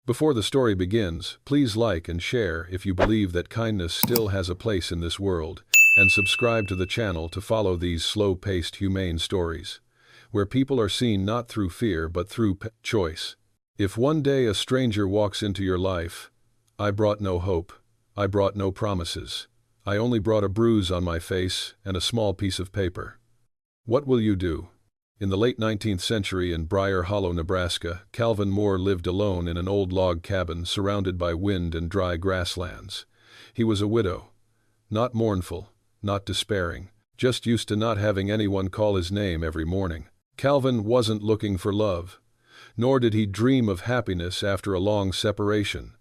Before the story begins, please like and share if you believe that kindness still has a place in this world, and subscribe to the channel to follow these slow-paced humane stories, where people are seen not through fear but through choice. If one day a stranger walks into your life, I brought no hope, I brought no promises. I only brought a bruise on my face and a small piece of paper. What will you do? In the late 19th century in Briar Hollow, Nebraska, Calvin Moore lived alone in an old log cabin surrounded by wind and dry grasslands. He was a widow. Not mournful, not despairing, just used to not having anyone call his name every morning. Calvin wasn't looking for love, nor did he dream of happiness after a long separation.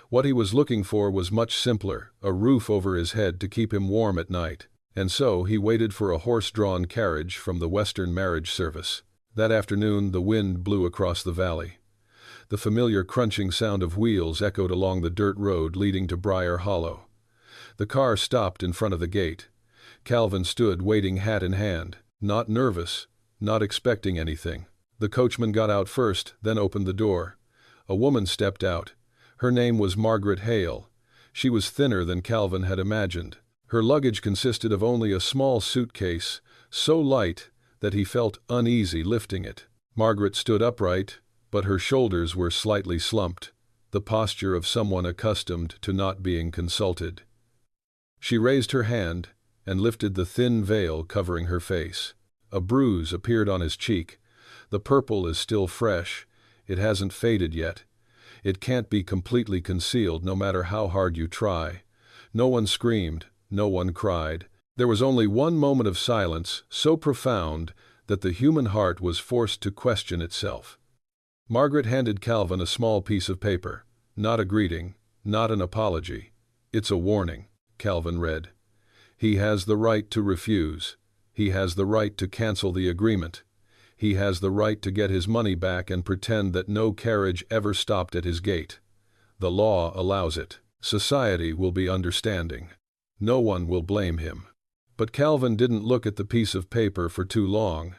What he was looking for was much simpler, a roof over his head to keep him warm at night. And so he waited for a horse-drawn carriage from the Western marriage service. That afternoon the wind blew across the valley. The familiar crunching sound of wheels echoed along the dirt road leading to Briar Hollow. The car stopped in front of the gate. Calvin stood waiting, hat in hand, not nervous, not expecting anything. The coachman got out first, then opened the door. A woman stepped out. Her name was Margaret Hale. She was thinner than Calvin had imagined. Her luggage consisted of only a small suitcase, so light that he felt uneasy lifting it. Margaret stood upright, but her shoulders were slightly slumped, the posture of someone accustomed to not being consulted. She raised her hand and lifted the thin veil covering her face. A bruise appeared on his cheek. The purple is still fresh. It hasn't faded yet. It can't be completely concealed no matter how hard you try. No one screamed, no one cried. There was only one moment of silence, so profound that the human heart was forced to question itself. Margaret handed Calvin a small piece of paper. Not a greeting, not an apology. It's a warning, Calvin read. He has the right to refuse. He has the right to cancel the agreement. He has the right to get his money back and pretend that no carriage ever stopped at his gate. The law allows it. Society will be understanding. No one will blame him. But Calvin didn't look at the piece of paper for too long.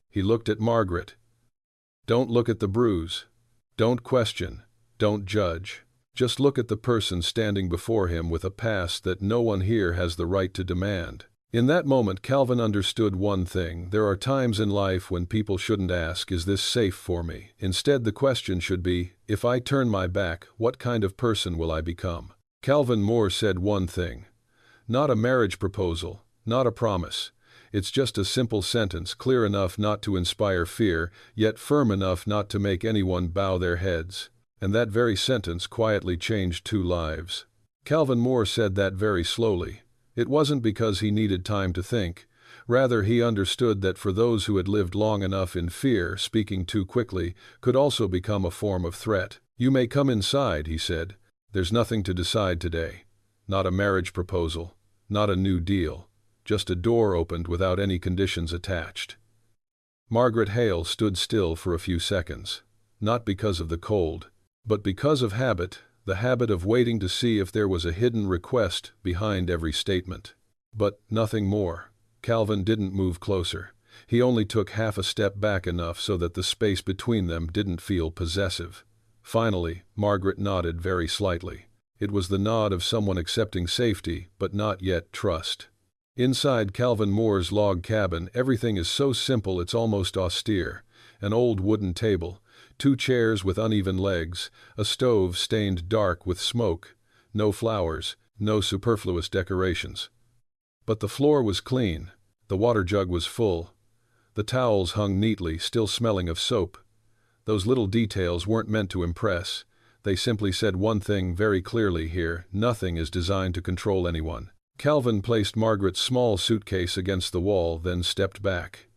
He looked at Margaret. Don't look at the bruise. Don't question. Don't judge. Just look at the person standing before him with a past that no one here has the right to demand. In that moment, Calvin understood one thing. There are times in life when people shouldn't ask, "Is this safe for me?" Instead, the question should be, "If I turn my back, what kind of person will I become?" Calvin Moore said one thing. Not a marriage proposal, not a promise. It's just a simple sentence, clear enough not to inspire fear, yet firm enough not to make anyone bow their heads. And that very sentence quietly changed 2 lives. Calvin Moore said that very slowly. It wasn't because he needed time to think. Rather, he understood that for those who had lived long enough in fear, speaking too quickly could also become a form of threat. "You may come inside," he said. "There's nothing to decide today. Not a marriage proposal, not a new deal. Just a door opened without any conditions attached." Margaret Hale stood still for a few seconds, not because of the cold, but because of habit. The habit of waiting to see if there was a hidden request behind every statement. But nothing more. Calvin didn't move closer. He only took half a step back, enough so that the space between them didn't feel possessive. Finally, Margaret nodded very slightly. It was the nod of someone accepting safety, but not yet trust. Inside Calvin Moore's log cabin, everything is so simple it's almost austere. An old wooden table, 2 chairs with uneven legs, a stove stained dark with smoke, no flowers, no superfluous decorations. But the floor was clean, the water jug was full, the towels hung neatly, still smelling of soap. Those little details weren't meant to impress. They simply said one thing very clearly here: nothing is designed to control anyone. Calvin placed Margaret's small suitcase against the wall, then stepped back.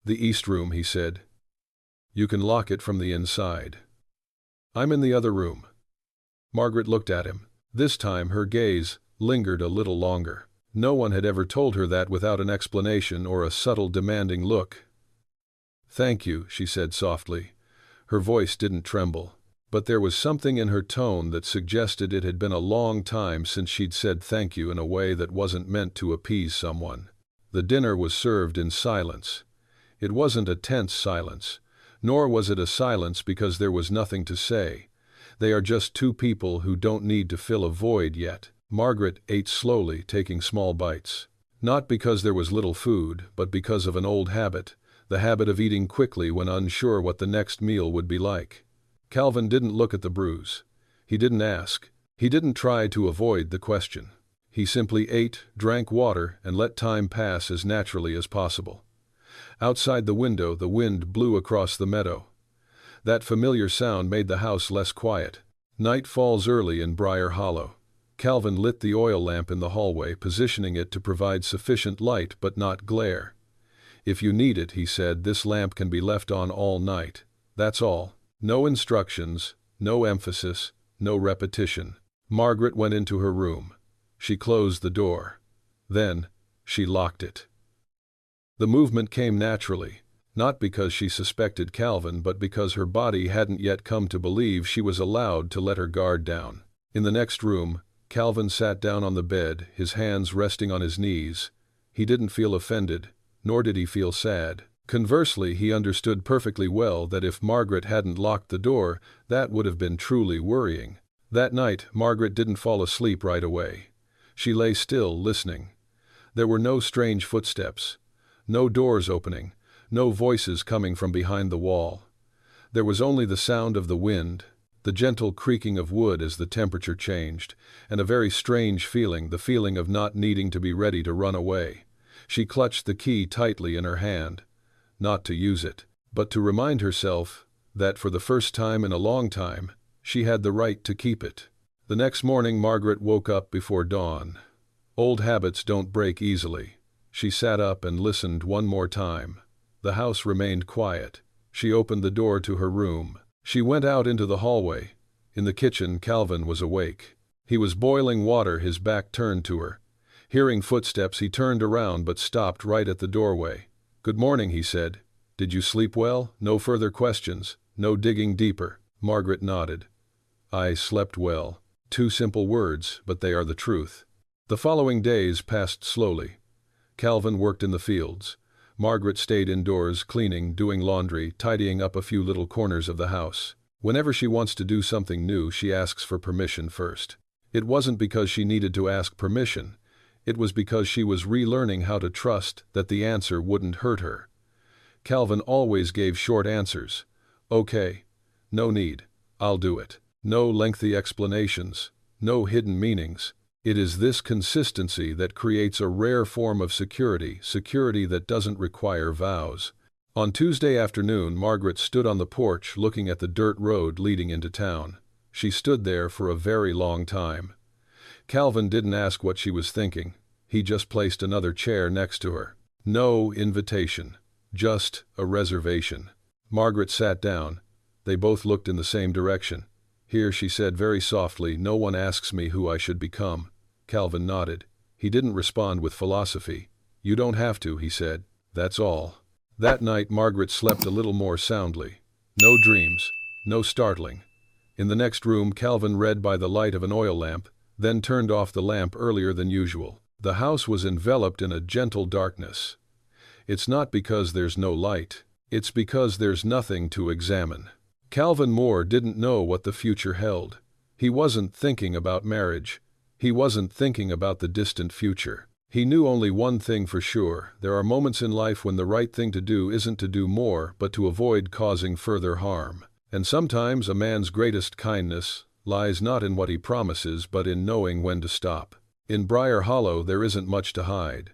"The East Room," he said. "You can lock it from the inside." "I'm in the other room." Margaret looked at him. This time her gaze lingered a little longer. No one had ever told her that without an explanation or a subtle demanding look. "Thank you," she said softly. Her voice didn't tremble, but there was something in her tone that suggested it had been a long time since she'd said thank you in a way that wasn't meant to appease someone. The dinner was served in silence. It wasn't a tense silence, nor was it a silence because there was nothing to say. They are just two people who don't need to fill a void yet. Margaret ate slowly, taking small bites. Not because there was little food, but because of an old habit, the habit of eating quickly when unsure what the next meal would be like. Calvin didn't look at the bruise. He didn't ask. He didn't try to avoid the question. He simply ate, drank water, and let time pass as naturally as possible. Outside the window, the wind blew across the meadow. That familiar sound made the house less quiet. Night falls early in Briar Hollow. Calvin lit the oil lamp in the hallway, positioning it to provide sufficient light but not glare. "If you need it," he said, "this lamp can be left on all night. That's all. No instructions, no emphasis, no repetition." Margaret went into her room. She closed the door. Then, she locked it. The movement came naturally, not because she suspected Calvin, but because her body hadn't yet come to believe she was allowed to let her guard down. In the next room, Calvin sat down on the bed, his hands resting on his knees. He didn't feel offended, nor did he feel sad. Conversely, he understood perfectly well that if Margaret hadn't locked the door, that would have been truly worrying. That night, Margaret didn't fall asleep right away. She lay still, listening. There were no strange footsteps, no doors opening, no voices coming from behind the wall. There was only the sound of the wind, the gentle creaking of wood as the temperature changed, and a very strange feeling, the feeling of not needing to be ready to run away. She clutched the key tightly in her hand, not to use it, but to remind herself that for the first time in a long time, she had the right to keep it. The next morning, Margaret woke up before dawn. Old habits don't break easily. She sat up and listened one more time. The house remained quiet. She opened the door to her room. She went out into the hallway. In the kitchen, Calvin was awake. He was boiling water, his back turned to her. Hearing footsteps, he turned around but stopped right at the doorway. "Good morning," he said. "Did you sleep well?" No further questions, no digging deeper. Margaret nodded. "I slept well." 2 simple words, but they are the truth. The following days passed slowly. Calvin worked in the fields. Margaret stayed indoors, cleaning, doing laundry, tidying up a few little corners of the house. Whenever she wants to do something new, she asks for permission first. It wasn't because she needed to ask permission. It was because she was relearning how to trust that the answer wouldn't hurt her. Calvin always gave short answers. "Okay. No need. I'll do it." No lengthy explanations. No hidden meanings. It is this consistency that creates a rare form of security that doesn't require vows. On Tuesday afternoon, Margaret stood on the porch looking at the dirt road leading into town. She stood there for a very long time. Calvin didn't ask what she was thinking. He just placed another chair next to her. No invitation. Just a reservation. Margaret sat down. They both looked in the same direction. "Here," she said very softly, "no one asks me who I should become." Calvin nodded. He didn't respond with philosophy. "You don't have to," he said. "That's all." That night, Margaret slept a little more soundly. No dreams, no startling. In the next room, Calvin read by the light of an oil lamp, then turned off the lamp earlier than usual. The house was enveloped in a gentle darkness. It's not because there's no light. It's because there's nothing to examine. Calvin Moore didn't know what the future held. He wasn't thinking about marriage. He wasn't thinking about the distant future. He knew only one thing for sure: there are moments in life when the right thing to do isn't to do more, but to avoid causing further harm. And sometimes a man's greatest kindness lies not in what he promises, but in knowing when to stop. In Briar Hollow, there isn't much to hide.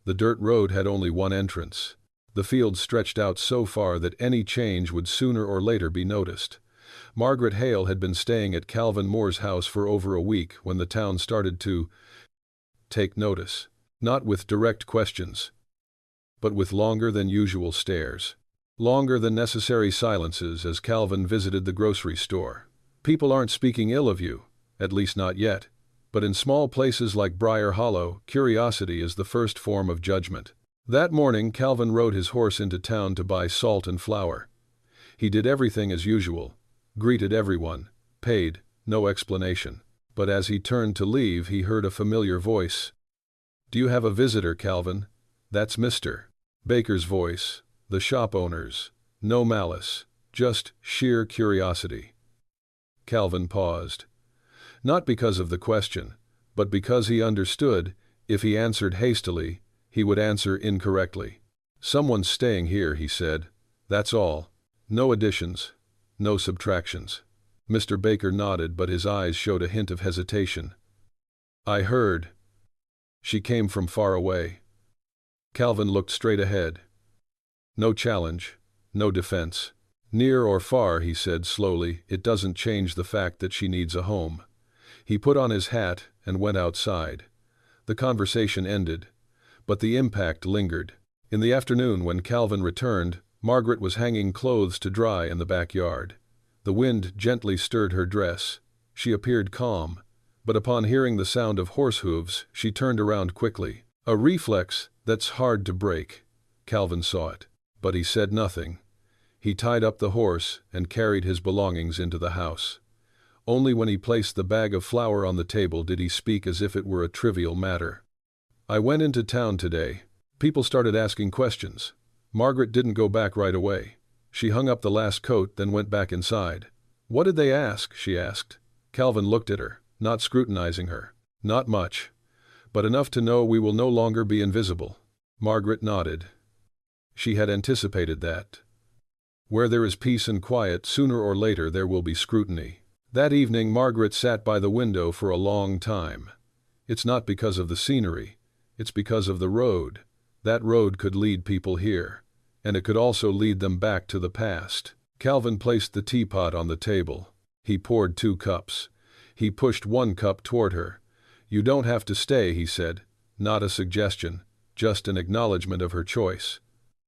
The dirt road had only one entrance. The fields stretched out so far that any change would sooner or later be noticed. Margaret Hale had been staying at Calvin Moore's house for over a week when the town started to take notice. Not with direct questions, but with longer than usual stares. Longer than necessary silences as Calvin visited the grocery store. People aren't speaking ill of you, at least not yet. But in small places like Briar Hollow, curiosity is the first form of judgment. That morning, Calvin rode his horse into town to buy salt and flour. He did everything as usual, greeted everyone, paid, no explanation. But as he turned to leave, he heard a familiar voice. "Do you have a visitor, Calvin?" "That's Mr. Baker's voice, the shop owner's. No malice, just sheer curiosity." Calvin paused. Not because of the question, but because he understood, if he answered hastily, he would answer incorrectly. Someone's staying here, he said. That's all. No additions. No subtractions. Mr. Baker nodded, but his eyes showed a hint of hesitation. I heard. She came from far away. Calvin looked straight ahead. No challenge. No defense. Near or far, he said slowly, it doesn't change the fact that she needs a home. He put on his hat and went outside. The conversation ended, but the impact lingered. In the afternoon, when Calvin returned, Margaret was hanging clothes to dry in the backyard. The wind gently stirred her dress. She appeared calm, but upon hearing the sound of horse hooves, she turned around quickly. A reflex that's hard to break. Calvin saw it, but he said nothing. He tied up the horse and carried his belongings into the house. Only when he placed the bag of flour on the table did he speak as if it were a trivial matter. I went into town today. People started asking questions. Margaret didn't go back right away. She hung up the last coat, then went back inside. What did they ask? She asked. Calvin looked at her, not scrutinizing her. Not much, but enough to know we will no longer be invisible. Margaret nodded. She had anticipated that. Where there is peace and quiet, sooner or later there will be scrutiny. That evening Margaret sat by the window for a long time. It's not because of the scenery, it's because of the road. That road could lead people here, and it could also lead them back to the past. Calvin placed the teapot on the table. He poured 2 cups. He pushed 1 cup toward her. You don't have to stay, he said. Not a suggestion, just an acknowledgement of her choice.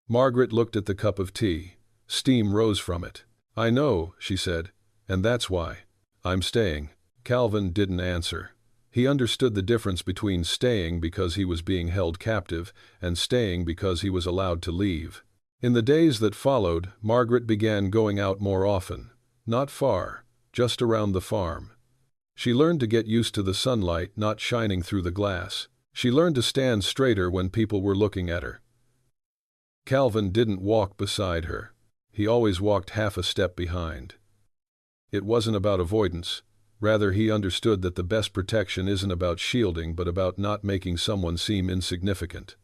Margaret looked at the cup of tea. Steam rose from it. I know, she said, and that's why. I'm staying. Calvin didn't answer. He understood the difference between staying because he was being held captive and staying because he was allowed to leave. In the days that followed, Margaret began going out more often. Not far, just around the farm. She learned to get used to the sunlight not shining through the glass. She learned to stand straighter when people were looking at her. Calvin didn't walk beside her. He always walked half a step behind. It wasn't about avoidance. Rather, he understood that the best protection isn't about shielding but about not making someone seem insignificant.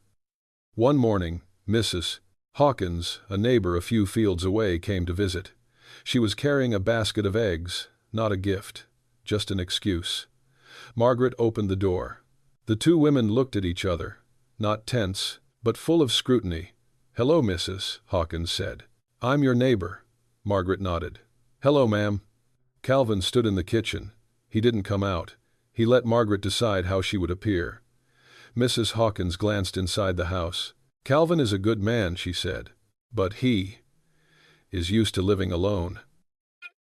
One morning, Mrs. Hawkins, a neighbor a few fields away, came to visit. She was carrying a basket of eggs, not a gift, just an excuse. Margaret opened the door. The 2 women looked at each other, not tense, but full of scrutiny. Hello, Mrs. Hawkins said. I'm your neighbor. Margaret nodded. Hello, ma'am. Calvin stood in the kitchen. He didn't come out. He let Margaret decide how she would appear. Mrs. Hawkins glanced inside the house. Calvin is a good man, she said, but he is used to living alone.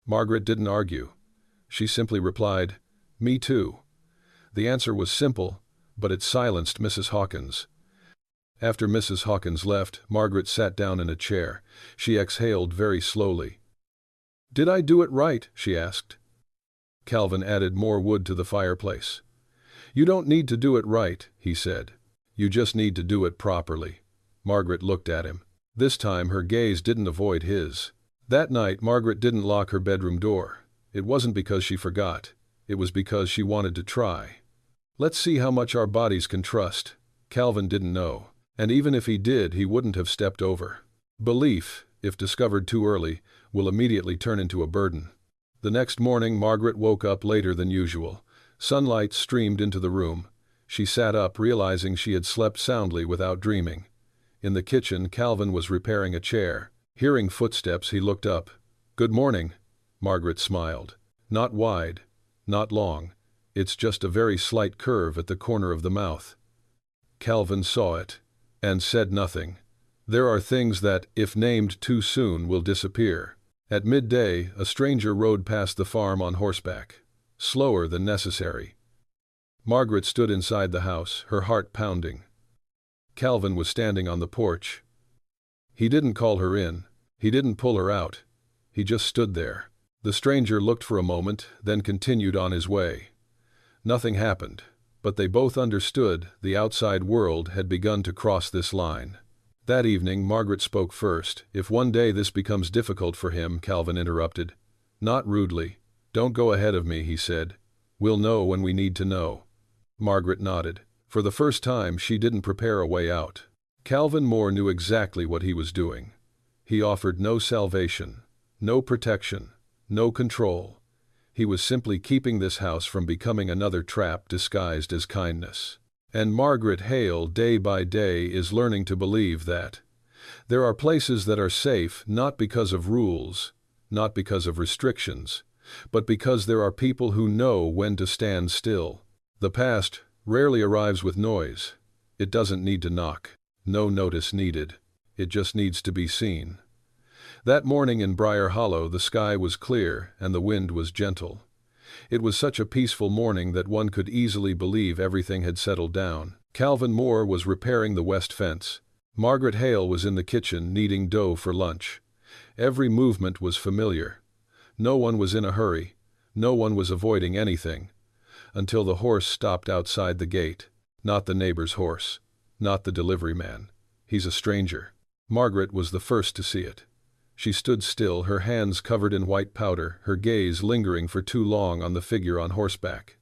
Margaret didn't argue. She simply replied, Me too. The answer was simple, but it silenced Mrs. Hawkins. After Mrs. Hawkins left, Margaret sat down in a chair. She exhaled very slowly. Did I do it right? She asked. Calvin added more wood to the fireplace. You don't need to do it right, he said. You just need to do it properly. Margaret looked at him. This time her gaze didn't avoid his. That night Margaret didn't lock her bedroom door. It wasn't because she forgot. It was because she wanted to try. Let's see how much our bodies can trust. Calvin didn't know. And even if he did, he wouldn't have stepped over. Belief, if discovered too early, will immediately turn into a burden. The next morning Margaret woke up later than usual. Sunlight streamed into the room. She sat up, realizing she had slept soundly without dreaming. In the kitchen, Calvin was repairing a chair. Hearing footsteps, he looked up. Good morning, Margaret smiled. Not wide, not long. It's just a very slight curve at the corner of the mouth. Calvin saw it and said nothing. There are things that, if named too soon, will disappear. At midday, a stranger rode past the farm on horseback, slower than necessary. Margaret stood inside the house, her heart pounding. Calvin was standing on the porch. He didn't call her in. He didn't pull her out. He just stood there. The stranger looked for a moment, then continued on his way. Nothing happened, but they both understood the outside world had begun to cross this line. That evening, Margaret spoke first. If one day this becomes difficult for him, Calvin interrupted. Not rudely, "Don't go ahead of me," he said. "We'll know when we need to know." Margaret nodded. For the first time, she didn't prepare a way out. Calvin Moore knew exactly what he was doing. He offered no salvation, no protection, no control. He was simply keeping this house from becoming another trap disguised as kindness. And Margaret Hale, day by day, is learning to believe that there are places that are safe not because of rules, not because of restrictions, but because there are people who know when to stand still. The past rarely arrives with noise. It doesn't need to knock. No notice needed. It just needs to be seen. That morning in Briar Hollow, the sky was clear and the wind was gentle. It was such a peaceful morning that one could easily believe everything had settled down. Calvin Moore was repairing the west fence. Margaret Hale was in the kitchen kneading dough for lunch. Every movement was familiar. No one was in a hurry. No one was avoiding anything. Until the horse stopped outside the gate. Not the neighbor's horse. Not the delivery man. He's a stranger. Margaret was the first to see it. She stood still, her hands covered in white powder, her gaze lingering for too long on the figure on horseback.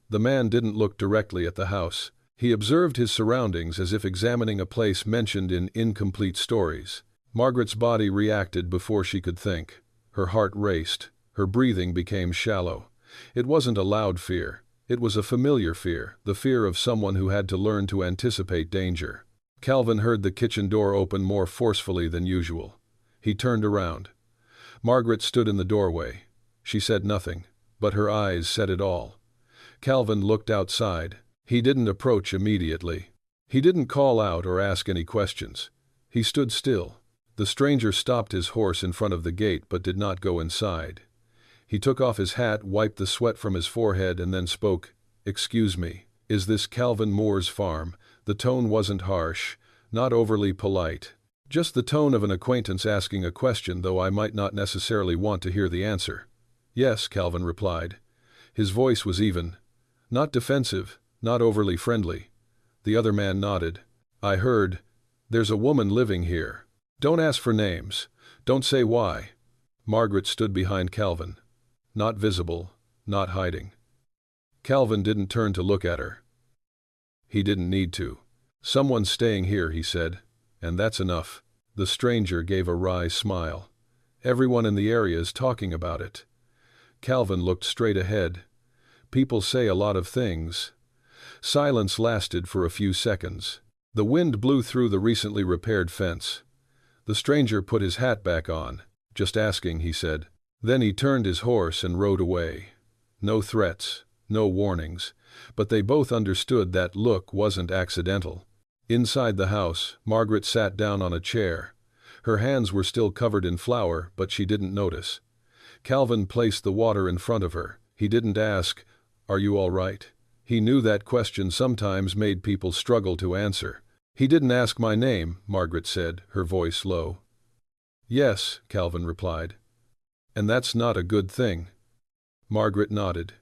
The man didn't look directly at the house. He observed his surroundings as if examining a place mentioned in incomplete stories. Margaret's body reacted before she could think. Her heart raced. Her breathing became shallow. It wasn't a loud fear. It was a familiar fear, the fear of someone who had to learn to anticipate danger. Calvin heard the kitchen door open more forcefully than usual. He turned around. Margaret stood in the doorway. She said nothing, but her eyes said it all. Calvin looked outside. He didn't approach immediately. He didn't call out or ask any questions. He stood still. The stranger stopped his horse in front of the gate but did not go inside. He took off his hat, wiped the sweat from his forehead, and then spoke. "Excuse me, is this Calvin Moore's farm?" The tone wasn't harsh, not overly polite. Just the tone of an acquaintance asking a question, though I might not necessarily want to hear the answer. "Yes," Calvin replied. His voice was even. Not defensive, not overly friendly. The other man nodded. "I heard. There's a woman living here. Don't ask for names. Don't say why." Margaret stood behind Calvin. Not visible, not hiding. Calvin didn't turn to look at her. He didn't need to. "Someone's staying here," he said. "And that's enough." The stranger gave a wry smile. "Everyone in the area is talking about it." Calvin looked straight ahead. People say a lot of things. Silence lasted for a few seconds. The wind blew through the recently repaired fence. The stranger put his hat back on. "Just asking," he said. Then he turned his horse and rode away. No threats, no warnings, but they both understood that look wasn't accidental. Inside the house, Margaret sat down on a chair. Her hands were still covered in flour, but she didn't notice. Calvin placed the water in front of her. He didn't ask, "Are you all right?" He knew that question sometimes made people struggle to answer. "He didn't ask my name," Margaret said, her voice low. "Yes," Calvin replied. "And that's not a good thing." Margaret nodded.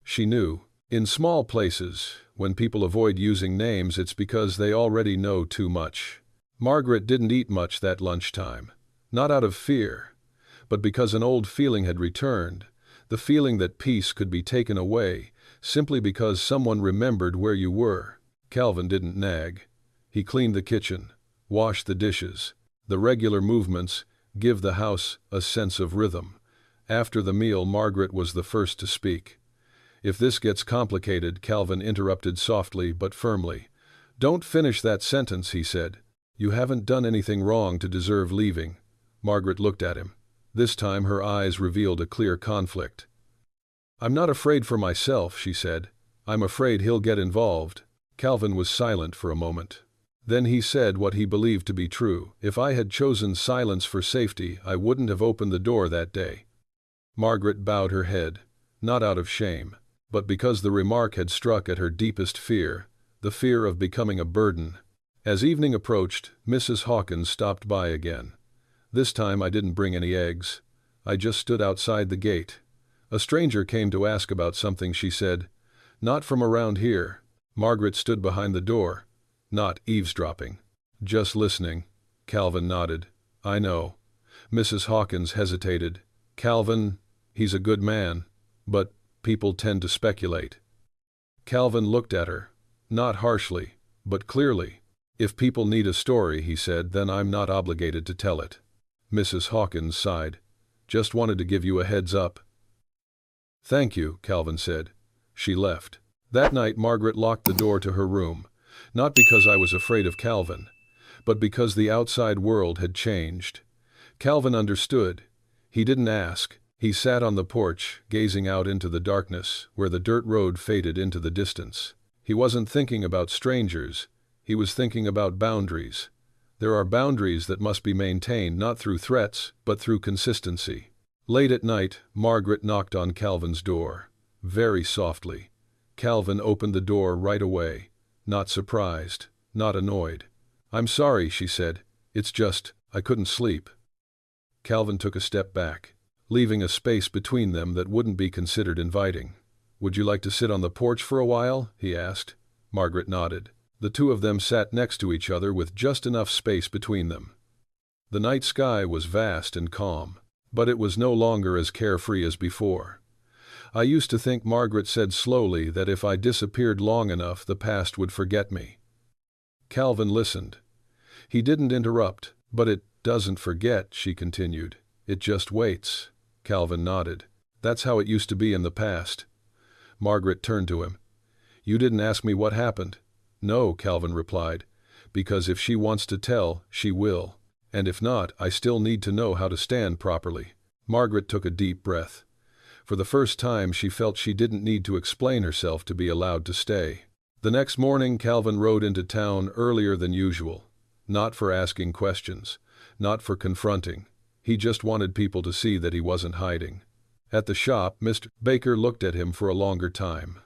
She knew. In small places, when people avoid using names, it's because they already know too much. Margaret didn't eat much that lunchtime. Not out of fear, but because an old feeling had returned, the feeling that peace could be taken away simply because someone remembered where you were. Calvin didn't nag. He cleaned the kitchen, washed the dishes. The regular movements give the house a sense of rhythm. After the meal, Margaret was the first to speak. "If this gets complicated," Calvin interrupted softly but firmly. "Don't finish that sentence," he said. "You haven't done anything wrong to deserve leaving." Margaret looked at him. This time her eyes revealed a clear conflict. "I'm not afraid for myself," she said. "I'm afraid he'll get involved." Calvin was silent for a moment. Then he said what he believed to be true. "If I had chosen silence for safety, I wouldn't have opened the door that day." Margaret bowed her head, not out of shame, but because the remark had struck at her deepest fear, the fear of becoming a burden. As evening approached, Mrs. Hawkins stopped by again. "This time I didn't bring any eggs. I just stood outside the gate. A stranger came to ask about something," she said. "Not from around here." Margaret stood behind the door. "Not eavesdropping. Just listening." Calvin nodded. "I know." Mrs. Hawkins hesitated. "Calvin, he's a good man." But people tend to speculate. Calvin looked at her, not harshly, but clearly. If people need a story, he said, then I'm not obligated to tell it. Mrs. Hawkins sighed. Just wanted to give you a heads up. Thank you, Calvin said. She left. That night Margaret locked the door to her room, not because I was afraid of Calvin, but because the outside world had changed. Calvin understood. He didn't ask. He sat on the porch, gazing out into the darkness, where the dirt road faded into the distance. He wasn't thinking about strangers. He was thinking about boundaries. There are boundaries that must be maintained not through threats, but through consistency. Late at night, Margaret knocked on Calvin's door, very softly. Calvin opened the door right away, not surprised, not annoyed. I'm sorry, she said. It's just, I couldn't sleep. Calvin took a step back, leaving a space between them that wouldn't be considered inviting. Would you like to sit on the porch for a while? He asked. Margaret nodded. The two of them sat next to each other with just enough space between them. The night sky was vast and calm, but it was no longer as carefree as before. I used to think, Margaret said slowly, that if I disappeared long enough, the past would forget me. Calvin listened. He didn't interrupt. But it doesn't forget, she continued. It just waits. Calvin nodded. That's how it used to be in the past. Margaret turned to him. You didn't ask me what happened. No, Calvin replied, because if she wants to tell, she will. And if not, I still need to know how to stand properly. Margaret took a deep breath. For the first time, she felt she didn't need to explain herself to be allowed to stay. The next morning, Calvin rode into town earlier than usual. Not for asking questions, not for confronting. He just wanted people to see that he wasn't hiding. At the shop, Mr. Baker looked at him for a longer time.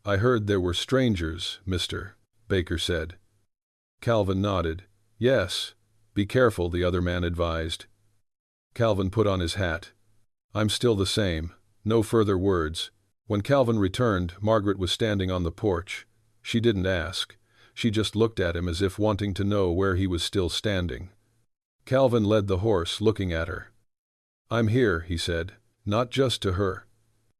I heard there were strangers, Mr. Baker said. Calvin nodded. Yes. Be careful, the other man advised. Calvin put on his hat. I'm still the same. No further words. When Calvin returned, Margaret was standing on the porch. She didn't ask. She just looked at him as if wanting to know where he was still standing. Calvin led the horse, looking at her. I'm here, he said. Not just to her.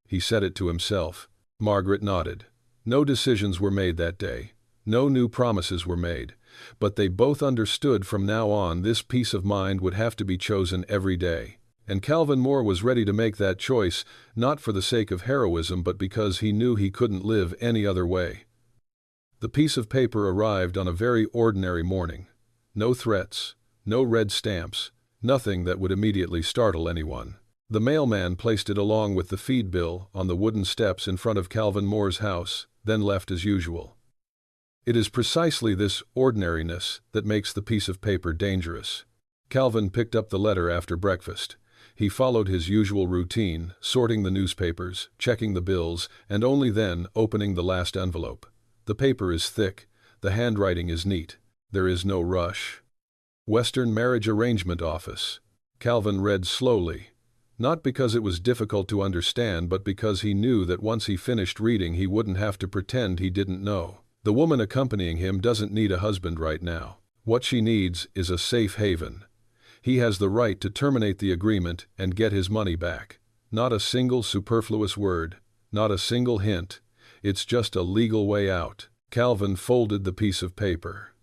He said it to himself. Margaret nodded. No decisions were made that day. No new promises were made. But they both understood from now on this peace of mind would have to be chosen every day. And Calvin Moore was ready to make that choice, not for the sake of heroism, but because he knew he couldn't live any other way. The piece of paper arrived on a very ordinary morning. No threats, no red stamps, nothing that would immediately startle anyone. The mailman placed it along with the feed bill on the wooden steps in front of Calvin Moore's house, then left as usual. It is precisely this ordinariness that makes the piece of paper dangerous. Calvin picked up the letter after breakfast. He followed his usual routine, sorting the newspapers, checking the bills, and only then opening the last envelope. The paper is thick. The handwriting is neat. There is no rush. Western Marriage Arrangement Office. Calvin read slowly. Not because it was difficult to understand, but because he knew that once he finished reading he wouldn't have to pretend he didn't know. The woman accompanying him doesn't need a husband right now. What she needs is a safe haven. He has the right to terminate the agreement and get his money back. Not a single superfluous word. Not a single hint. It's just a legal way out. Calvin folded the piece of paper.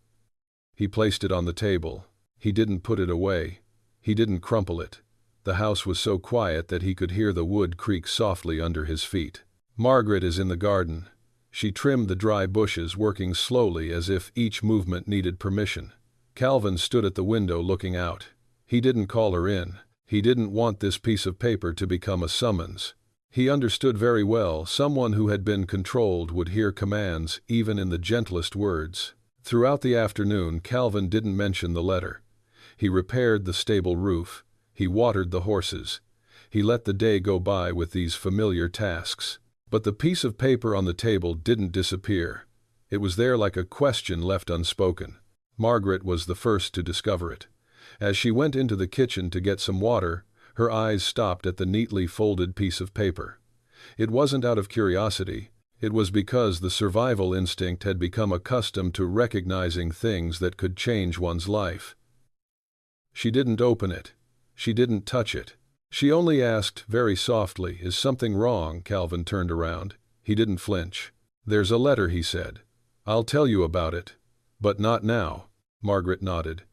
He placed it on the table. He didn't put it away. He didn't crumple it. The house was so quiet that he could hear the wood creak softly under his feet. Margaret is in the garden. She trimmed the dry bushes, working slowly as if each movement needed permission. Calvin stood at the window looking out. He didn't call her in. He didn't want this piece of paper to become a summons. He understood very well someone who had been controlled would hear commands even in the gentlest words. Throughout the afternoon, Calvin didn't mention the letter. He repaired the stable roof. He watered the horses. He let the day go by with these familiar tasks. But the piece of paper on the table didn't disappear. It was there like a question left unspoken. Margaret was the first to discover it. As she went into the kitchen to get some water, her eyes stopped at the neatly folded piece of paper. It wasn't out of curiosity. It was because the survival instinct had become accustomed to recognizing things that could change one's life. She didn't open it. She didn't touch it. She only asked, very softly, "Is something wrong?" Calvin turned around. He didn't flinch. "There's a letter," he said. "I'll tell you about it. But not now." Margaret nodded.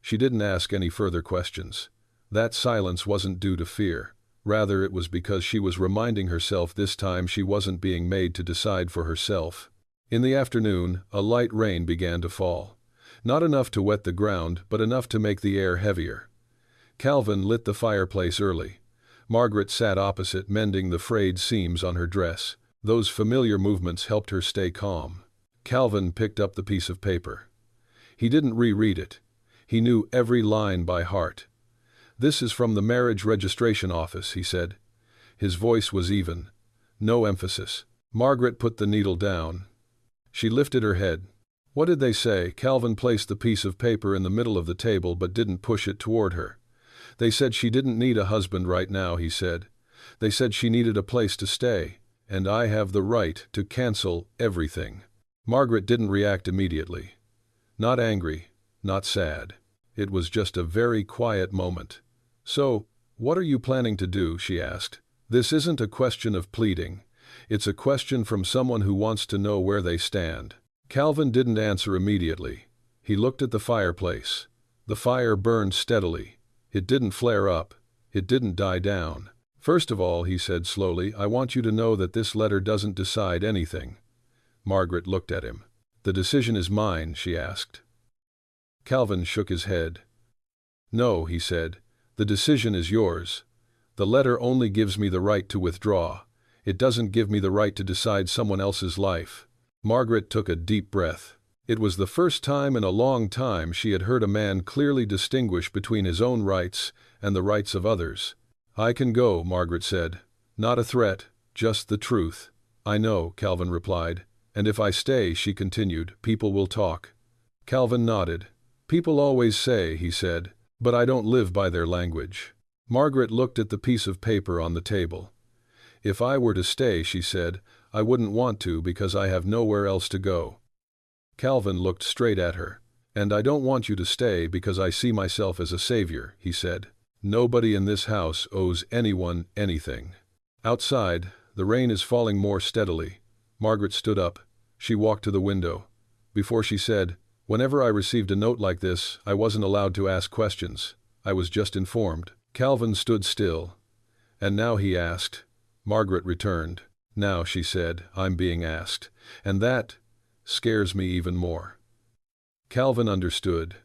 She didn't ask any further questions. That silence wasn't due to fear. Rather, it was because she was reminding herself this time she wasn't being made to decide for herself. In the afternoon, a light rain began to fall. Not enough to wet the ground, but enough to make the air heavier. Calvin lit the fireplace early. Margaret sat opposite, mending the frayed seams on her dress. Those familiar movements helped her stay calm. Calvin picked up the piece of paper. He didn't reread it. He knew every line by heart. "This is from the marriage registration office," he said. His voice was even. No emphasis. Margaret put the needle down. She lifted her head. "What did they say?" Calvin placed the piece of paper in the middle of the table but didn't push it toward her. "They said she didn't need a husband right now," he said. "They said she needed a place to stay, and I have the right to cancel everything." Margaret didn't react immediately. Not angry, not sad. It was just a very quiet moment. "So, what are you planning to do?" she asked. This isn't a question of pleading. It's a question from someone who wants to know where they stand. Calvin didn't answer immediately. He looked at the fireplace. The fire burned steadily. It didn't flare up. It didn't die down. "First of all," he said slowly, "I want you to know that this letter doesn't decide anything." Margaret looked at him. "The decision is mine?" she asked. Calvin shook his head. "No," he said. "The decision is yours. The letter only gives me the right to withdraw. It doesn't give me the right to decide someone else's life." Margaret took a deep breath. It was the first time in a long time she had heard a man clearly distinguish between his own rights and the rights of others. "I can go," Margaret said. "Not a threat, just the truth." "I know," Calvin replied. "And if I stay," she continued, "people will talk." Calvin nodded. "People always say," he said, "but I don't live by their language." Margaret looked at the piece of paper on the table. "If I were to stay," she said, "I wouldn't want to because I have nowhere else to go." Calvin looked straight at her. "And I don't want you to stay because I see myself as a savior," he said. "Nobody in this house owes anyone anything." Outside, the rain is falling more steadily. Margaret stood up. She walked to the window. Before she said, "Whenever I received a note like this, I wasn't allowed to ask questions. I was just informed." Calvin stood still. "And now?" he asked. Margaret returned. "Now," she said, "I'm being asked. And that scares me even more." Calvin understood.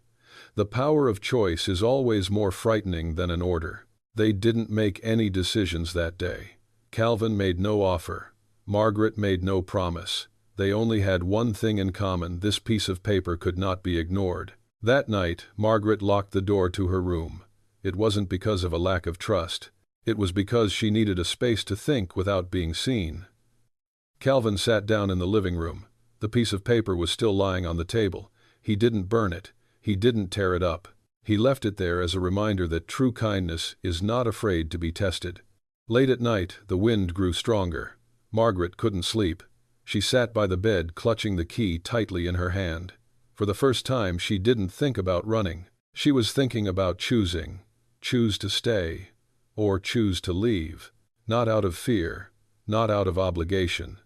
The power of choice is always more frightening than an order. They didn't make any decisions that day. Calvin made no offer. Margaret made no promise. They only had one thing in common: this piece of paper could not be ignored. That night, Margaret locked the door to her room. It wasn't because of a lack of trust. It was because she needed a space to think without being seen. Calvin sat down in the living room. The piece of paper was still lying on the table. He didn't burn it. He didn't tear it up. He left it there as a reminder that true kindness is not afraid to be tested. Late at night, the wind grew stronger. Margaret couldn't sleep. She sat by the bed, clutching the key tightly in her hand. For the first time, she didn't think about running. She was thinking about choosing. Choose to stay, or choose to leave. Not out of fear, not out of obligation,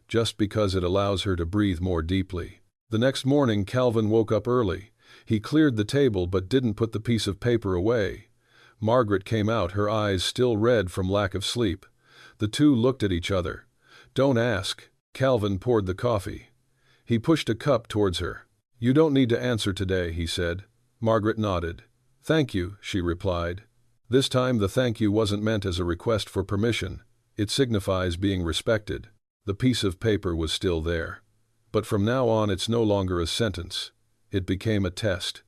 just because it allows her to breathe more deeply. The next morning, Calvin woke up early. He cleared the table but didn't put the piece of paper away. Margaret came out, her eyes still red from lack of sleep. The two looked at each other. "Don't ask." Calvin poured the coffee. He pushed a cup towards her. "You don't need to answer today," he said. Margaret nodded. "Thank you," she replied. This time the thank you wasn't meant as a request for permission. It signifies being respected. The piece of paper was still there. But from now on it's no longer a sentence. It became a test.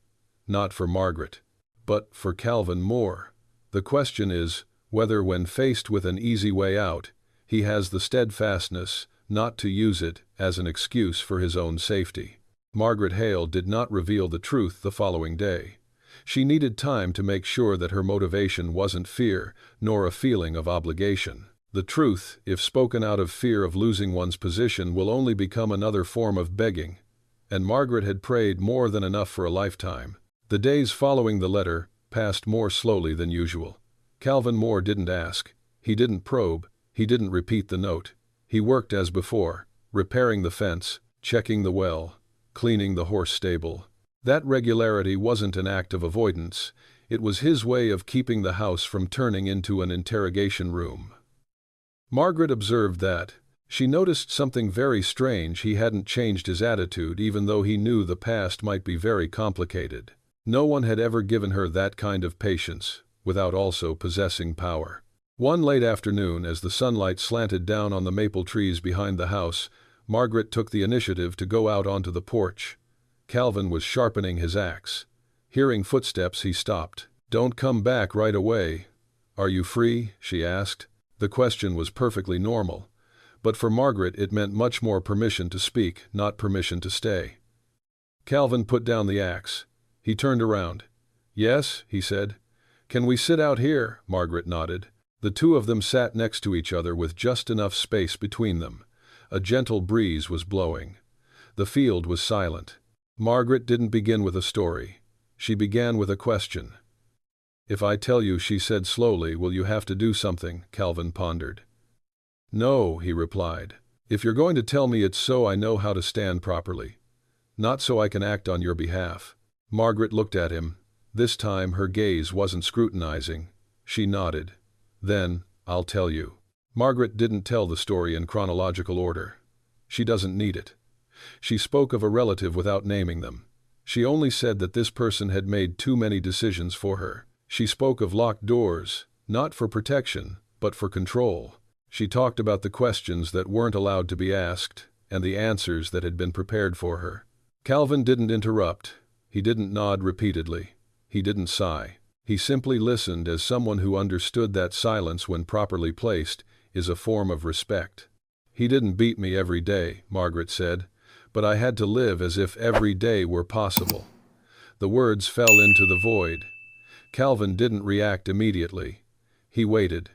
Not for Margaret, but for Calvin Moore. The question is whether, when faced with an easy way out, he has the steadfastness not to use it as an excuse for his own safety. Margaret Hale did not reveal the truth the following day. She needed time to make sure that her motivation wasn't fear, nor a feeling of obligation. The truth, if spoken out of fear of losing one's position, will only become another form of begging. And Margaret had prayed more than enough for a lifetime. The days following the letter passed more slowly than usual. Calvin Moore didn't ask. He didn't probe. He didn't repeat the note. He worked as before, repairing the fence, checking the well, cleaning the horse stable. That regularity wasn't an act of avoidance. It was his way of keeping the house from turning into an interrogation room. Margaret observed that. She noticed something very strange. He hadn't changed his attitude even though he knew the past might be very complicated. No one had ever given her that kind of patience, without also possessing power. One late afternoon, as the sunlight slanted down on the maple trees behind the house, Margaret took the initiative to go out onto the porch. Calvin was sharpening his axe. Hearing footsteps, he stopped. "Don't come back right away." "Are you free?" she asked. The question was perfectly normal, but for Margaret it meant much more permission to speak, not permission to stay. Calvin put down the axe. He turned around. "Yes," he said. "Can we sit out here?" Margaret nodded. The two of them sat next to each other with just enough space between them. A gentle breeze was blowing. The field was silent. Margaret didn't begin with a story. She began with a question. "If I tell you," she said slowly, "will you have to do something?" Calvin pondered. "No," he replied. "If you're going to tell me, it's so I know how to stand properly. Not so I can act on your behalf." Margaret looked at him. This time her gaze wasn't scrutinizing. She nodded. "Then, I'll tell you." Margaret didn't tell the story in chronological order. She doesn't need it. She spoke of a relative without naming them. She only said that this person had made too many decisions for her. She spoke of locked doors, not for protection, but for control. She talked about the questions that weren't allowed to be asked, and the answers that had been prepared for her. Calvin didn't interrupt. He didn't nod repeatedly. He didn't sigh. He simply listened, as someone who understood that silence, when properly placed, is a form of respect. "He didn't beat me every day," Margaret said, "but I had to live as if every day were possible." The words fell into the void. Calvin didn't react immediately. He waited.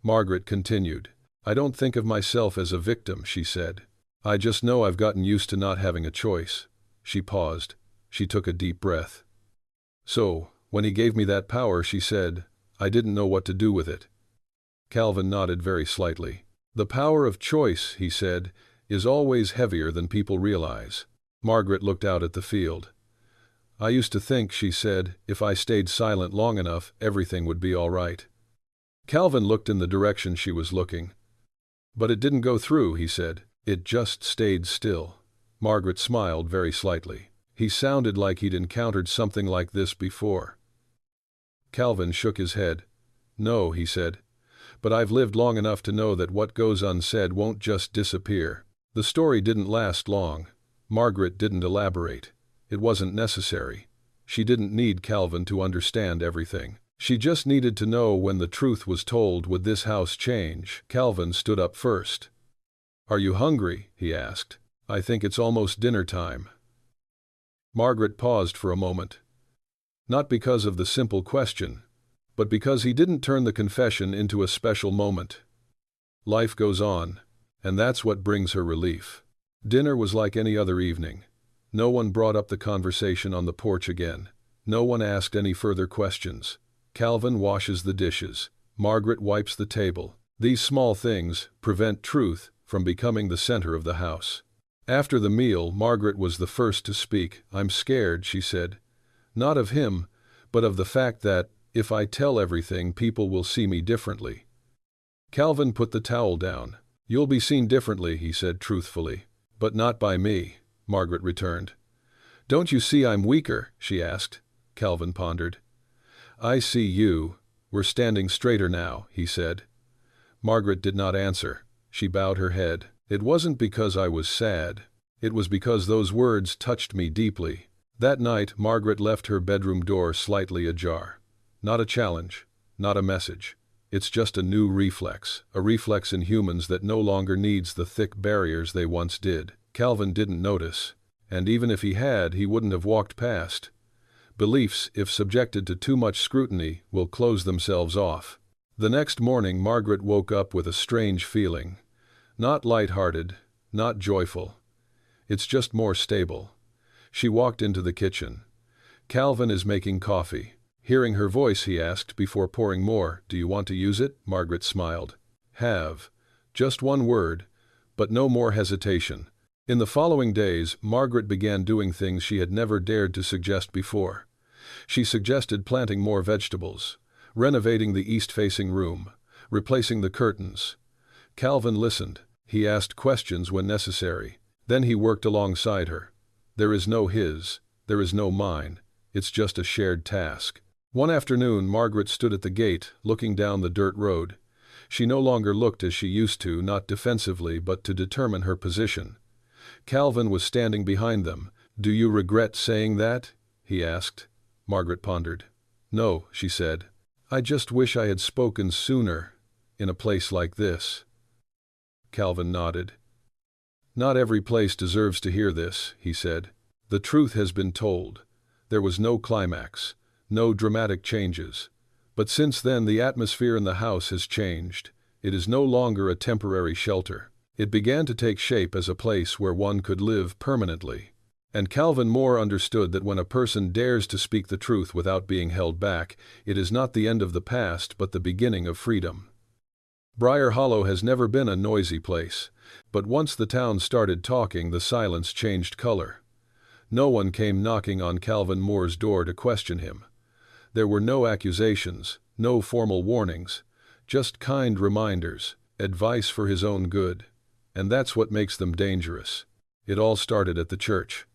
Margaret continued. "I don't think of myself as a victim," she said. "I just know I've gotten used to not having a choice." She paused. She took a deep breath. "So, when he gave me that power," she said, "I didn't know what to do with it." Calvin nodded very slightly. "The power of choice," he said, "is always heavier than people realize." Margaret looked out at the field. "I used to think," she said, "if I stayed silent long enough, everything would be all right." Calvin looked in the direction she was looking. "But it didn't go through," he said. "It just stayed still." Margaret smiled very slightly. He sounded like he'd encountered something like this before. Calvin shook his head. "No," he said. "But I've lived long enough to know that what goes unsaid won't just disappear." The story didn't last long. Margaret didn't elaborate. It wasn't necessary. She didn't need Calvin to understand everything. She just needed to know when the truth was told, would this house change? Calvin stood up first. "Are you hungry?" he asked. "I think it's almost dinner time." Margaret paused for a moment. Not because of the simple question, but because he didn't turn the confession into a special moment. Life goes on, and that's what brings her relief. Dinner was like any other evening. No one brought up the conversation on the porch again. No one asked any further questions. Calvin washes the dishes. Margaret wipes the table. These small things prevent truth from becoming the center of the house. After the meal, Margaret was the first to speak. "I'm scared," she said. "Not of him, but of the fact that, if I tell everything, people will see me differently." Calvin put the towel down. "You'll be seen differently," he said truthfully. "But not by me," Margaret returned. "Don't you see I'm weaker?" she asked. Calvin pondered. "I see you. We're standing straighter now," he said. Margaret did not answer. She bowed her head. "It wasn't because I was sad. It was because those words touched me deeply." That night, Margaret left her bedroom door slightly ajar. Not a challenge, not a message. It's just a new reflex, a reflex in humans that no longer needs the thick barriers they once did. Calvin didn't notice, and even if he had, he wouldn't have walked past. Beliefs, if subjected to too much scrutiny, will close themselves off. The next morning, Margaret woke up with a strange feeling. Not light-hearted, not joyful. It's just more stable. She walked into the kitchen. Calvin is making coffee. Hearing her voice, he asked before pouring more, "Do you want to use it?" Margaret smiled. "Have. Just one word, but no more hesitation." In the following days, Margaret began doing things she had never dared to suggest before. She suggested planting more vegetables, renovating the east-facing room, replacing the curtains. Calvin listened. He asked questions when necessary. Then he worked alongside her. There is no his, there is no mine. It's just a shared task. One afternoon, Margaret stood at the gate, looking down the dirt road. She no longer looked as she used to, not defensively, but to determine her position. Calvin was standing behind them. "Do you regret saying that?" he asked. Margaret pondered. "No," she said. "I just wish I had spoken sooner, in a place like this." Calvin nodded. "Not every place deserves to hear this," he said. "The truth has been told. There was no climax, no dramatic changes. But since then the atmosphere in the house has changed. It is no longer a temporary shelter. It began to take shape as a place where one could live permanently." And Calvin Moore understood that when a person dares to speak the truth without being held back, it is not the end of the past but the beginning of freedom. Briar Hollow has never been a noisy place, but once the town started talking, the silence changed color. No one came knocking on Calvin Moore's door to question him. There were no accusations, no formal warnings, just kind reminders, advice for his own good. And that's what makes them dangerous. It all started at the church.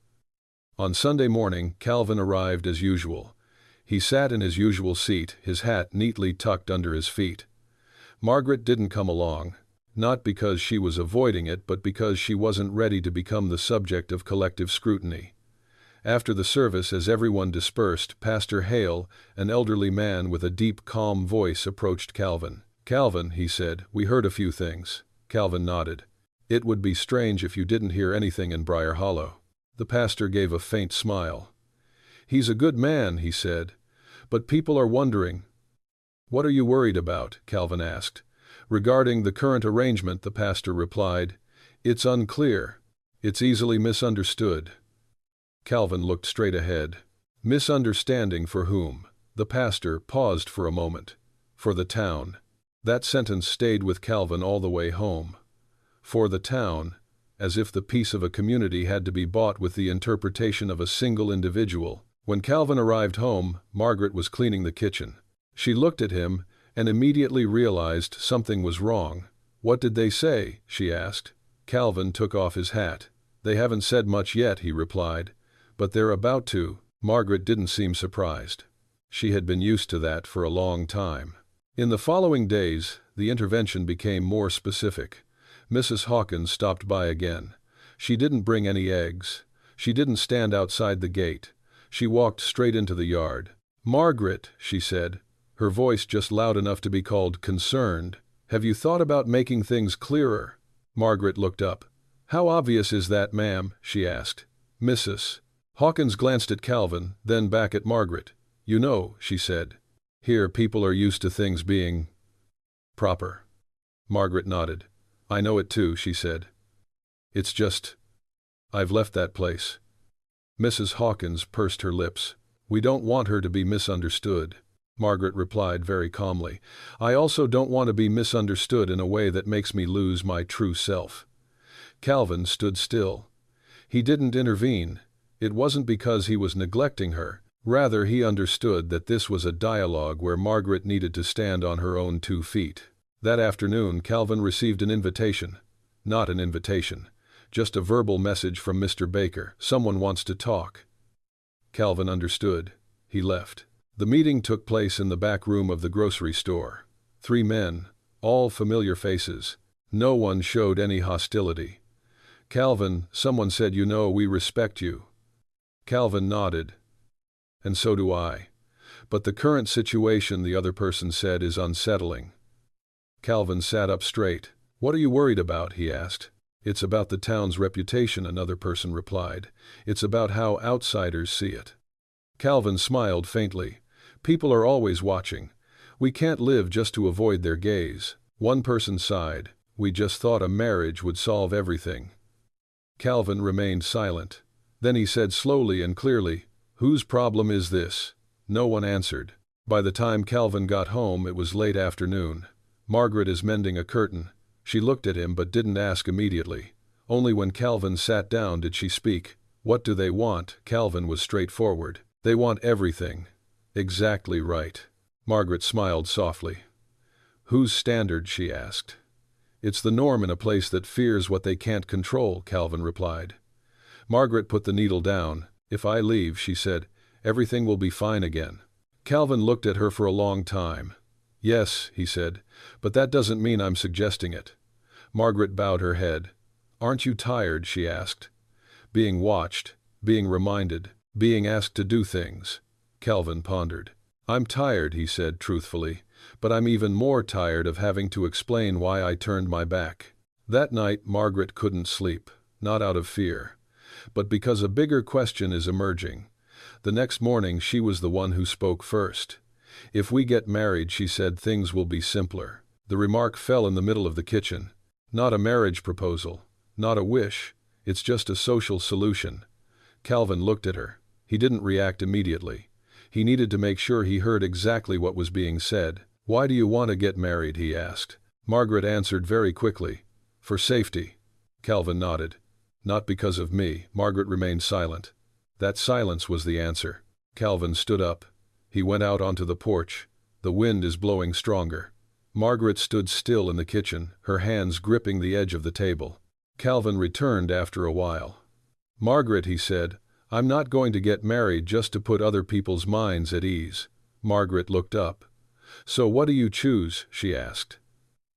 On Sunday morning, Calvin arrived as usual. He sat in his usual seat, his hat neatly tucked under his feet. Margaret didn't come along, not because she was avoiding it, but because she wasn't ready to become the subject of collective scrutiny. After the service, as everyone dispersed, Pastor Hale, an elderly man with a deep, calm voice, approached Calvin. "Calvin," he said, "we heard a few things." Calvin nodded. "It would be strange if you didn't hear anything in Briar Hollow." The pastor gave a faint smile. "He's a good man," he said, "but people are wondering." "What are you worried about?" Calvin asked. "Regarding the current arrangement," the pastor replied, "it's unclear. It's easily misunderstood." Calvin looked straight ahead. Misunderstanding for whom? The pastor paused for a moment. For the town. That sentence stayed with Calvin all the way home. For the town, as if the peace of a community had to be bought with the interpretation of a single individual. When Calvin arrived home, Margaret was cleaning the kitchen. She looked at him and immediately realized something was wrong. "What did they say?" she asked. Calvin took off his hat. "They haven't said much yet," he replied, "but they're about to." Margaret didn't seem surprised. She had been used to that for a long time. In the following days, the intervention became more specific. Mrs. Hawkins stopped by again. She didn't bring any eggs. She didn't stand outside the gate. She walked straight into the yard. "Margaret," she said, her voice just loud enough to be called concerned, "have you thought about making things clearer?" Margaret looked up. "How obvious is that, ma'am?" she asked. "Mrs. Hawkins glanced at Calvin, then back at Margaret. "You know," she said, "here people are used to things being proper." Margaret nodded. "I know it too," she said. "It's just, I've left that place." Mrs. Hawkins pursed her lips. "We don't want her to be misunderstood." Margaret replied very calmly. "I also don't want to be misunderstood in a way that makes me lose my true self." Calvin stood still. He didn't intervene. It wasn't because he was neglecting her. Rather, he understood that this was a dialogue where Margaret needed to stand on her own 2 feet. That afternoon, Calvin received an invitation. Not an invitation, just a verbal message from Mr. Baker. "Someone wants to talk." Calvin understood. He left. The meeting took place in the back room of the grocery store. 3 men, all familiar faces. No one showed any hostility. "Calvin," someone said, "you know, we respect you." Calvin nodded. "And so do I. But the current situation," the other person said, "is unsettling." Calvin sat up straight. "What are you worried about?" he asked. "It's about the town's reputation," another person replied. "It's about how outsiders see it." Calvin smiled faintly. "People are always watching. We can't live just to avoid their gaze." One person sighed. "We just thought a marriage would solve everything." Calvin remained silent. Then he said slowly and clearly, "Whose problem is this?" No one answered. By the time Calvin got home, it was late afternoon. Margaret is mending a curtain. She looked at him but didn't ask immediately. Only when Calvin sat down did she speak. What do they want? Calvin was straightforward. They want everything. Exactly right. Margaret smiled softly. Whose standard? She asked. It's the norm in a place that fears what they can't control, Calvin replied. Margaret put the needle down. If I leave, she said, everything will be fine again. Calvin looked at her for a long time. Yes, he said, but that doesn't mean I'm suggesting it. Margaret bowed her head. Aren't you tired? She asked. Being watched, being reminded, being asked to do things. Calvin pondered. I'm tired, he said truthfully, but I'm even more tired of having to explain why I turned my back. That night, Margaret couldn't sleep, not out of fear, but because a bigger question is emerging. The next morning, she was the one who spoke first. If we get married, she said, things will be simpler. The remark fell in the middle of the kitchen. Not a marriage proposal, not a wish, it's just a social solution. Calvin looked at her. He didn't react immediately. He needed to make sure he heard exactly what was being said. Why do you want to get married? He asked. Margaret answered very quickly. For safety. Calvin nodded. Not because of me. Margaret remained silent. That silence was the answer. Calvin stood up. He went out onto the porch. The wind is blowing stronger. Margaret stood still in the kitchen, her hands gripping the edge of the table. Calvin returned after a while. Margaret, he said, I'm not going to get married just to put other people's minds at ease. Margaret looked up. So what do you choose? She asked.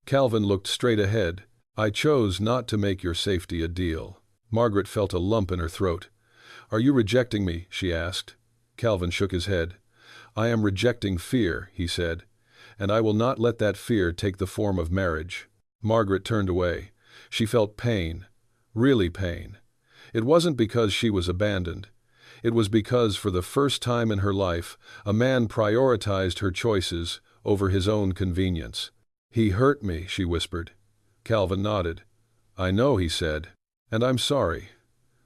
Calvin looked straight ahead. I chose not to make your safety a deal. Margaret felt a lump in her throat. Are you rejecting me? She asked. Calvin shook his head. I am rejecting fear, he said, and I will not let that fear take the form of marriage. Margaret turned away. She felt pain, really pain. It wasn't because she was abandoned. It was because, for the first time in her life, a man prioritized her choices over his own convenience. He hurt me, she whispered. Calvin nodded. I know, he said, and I'm sorry.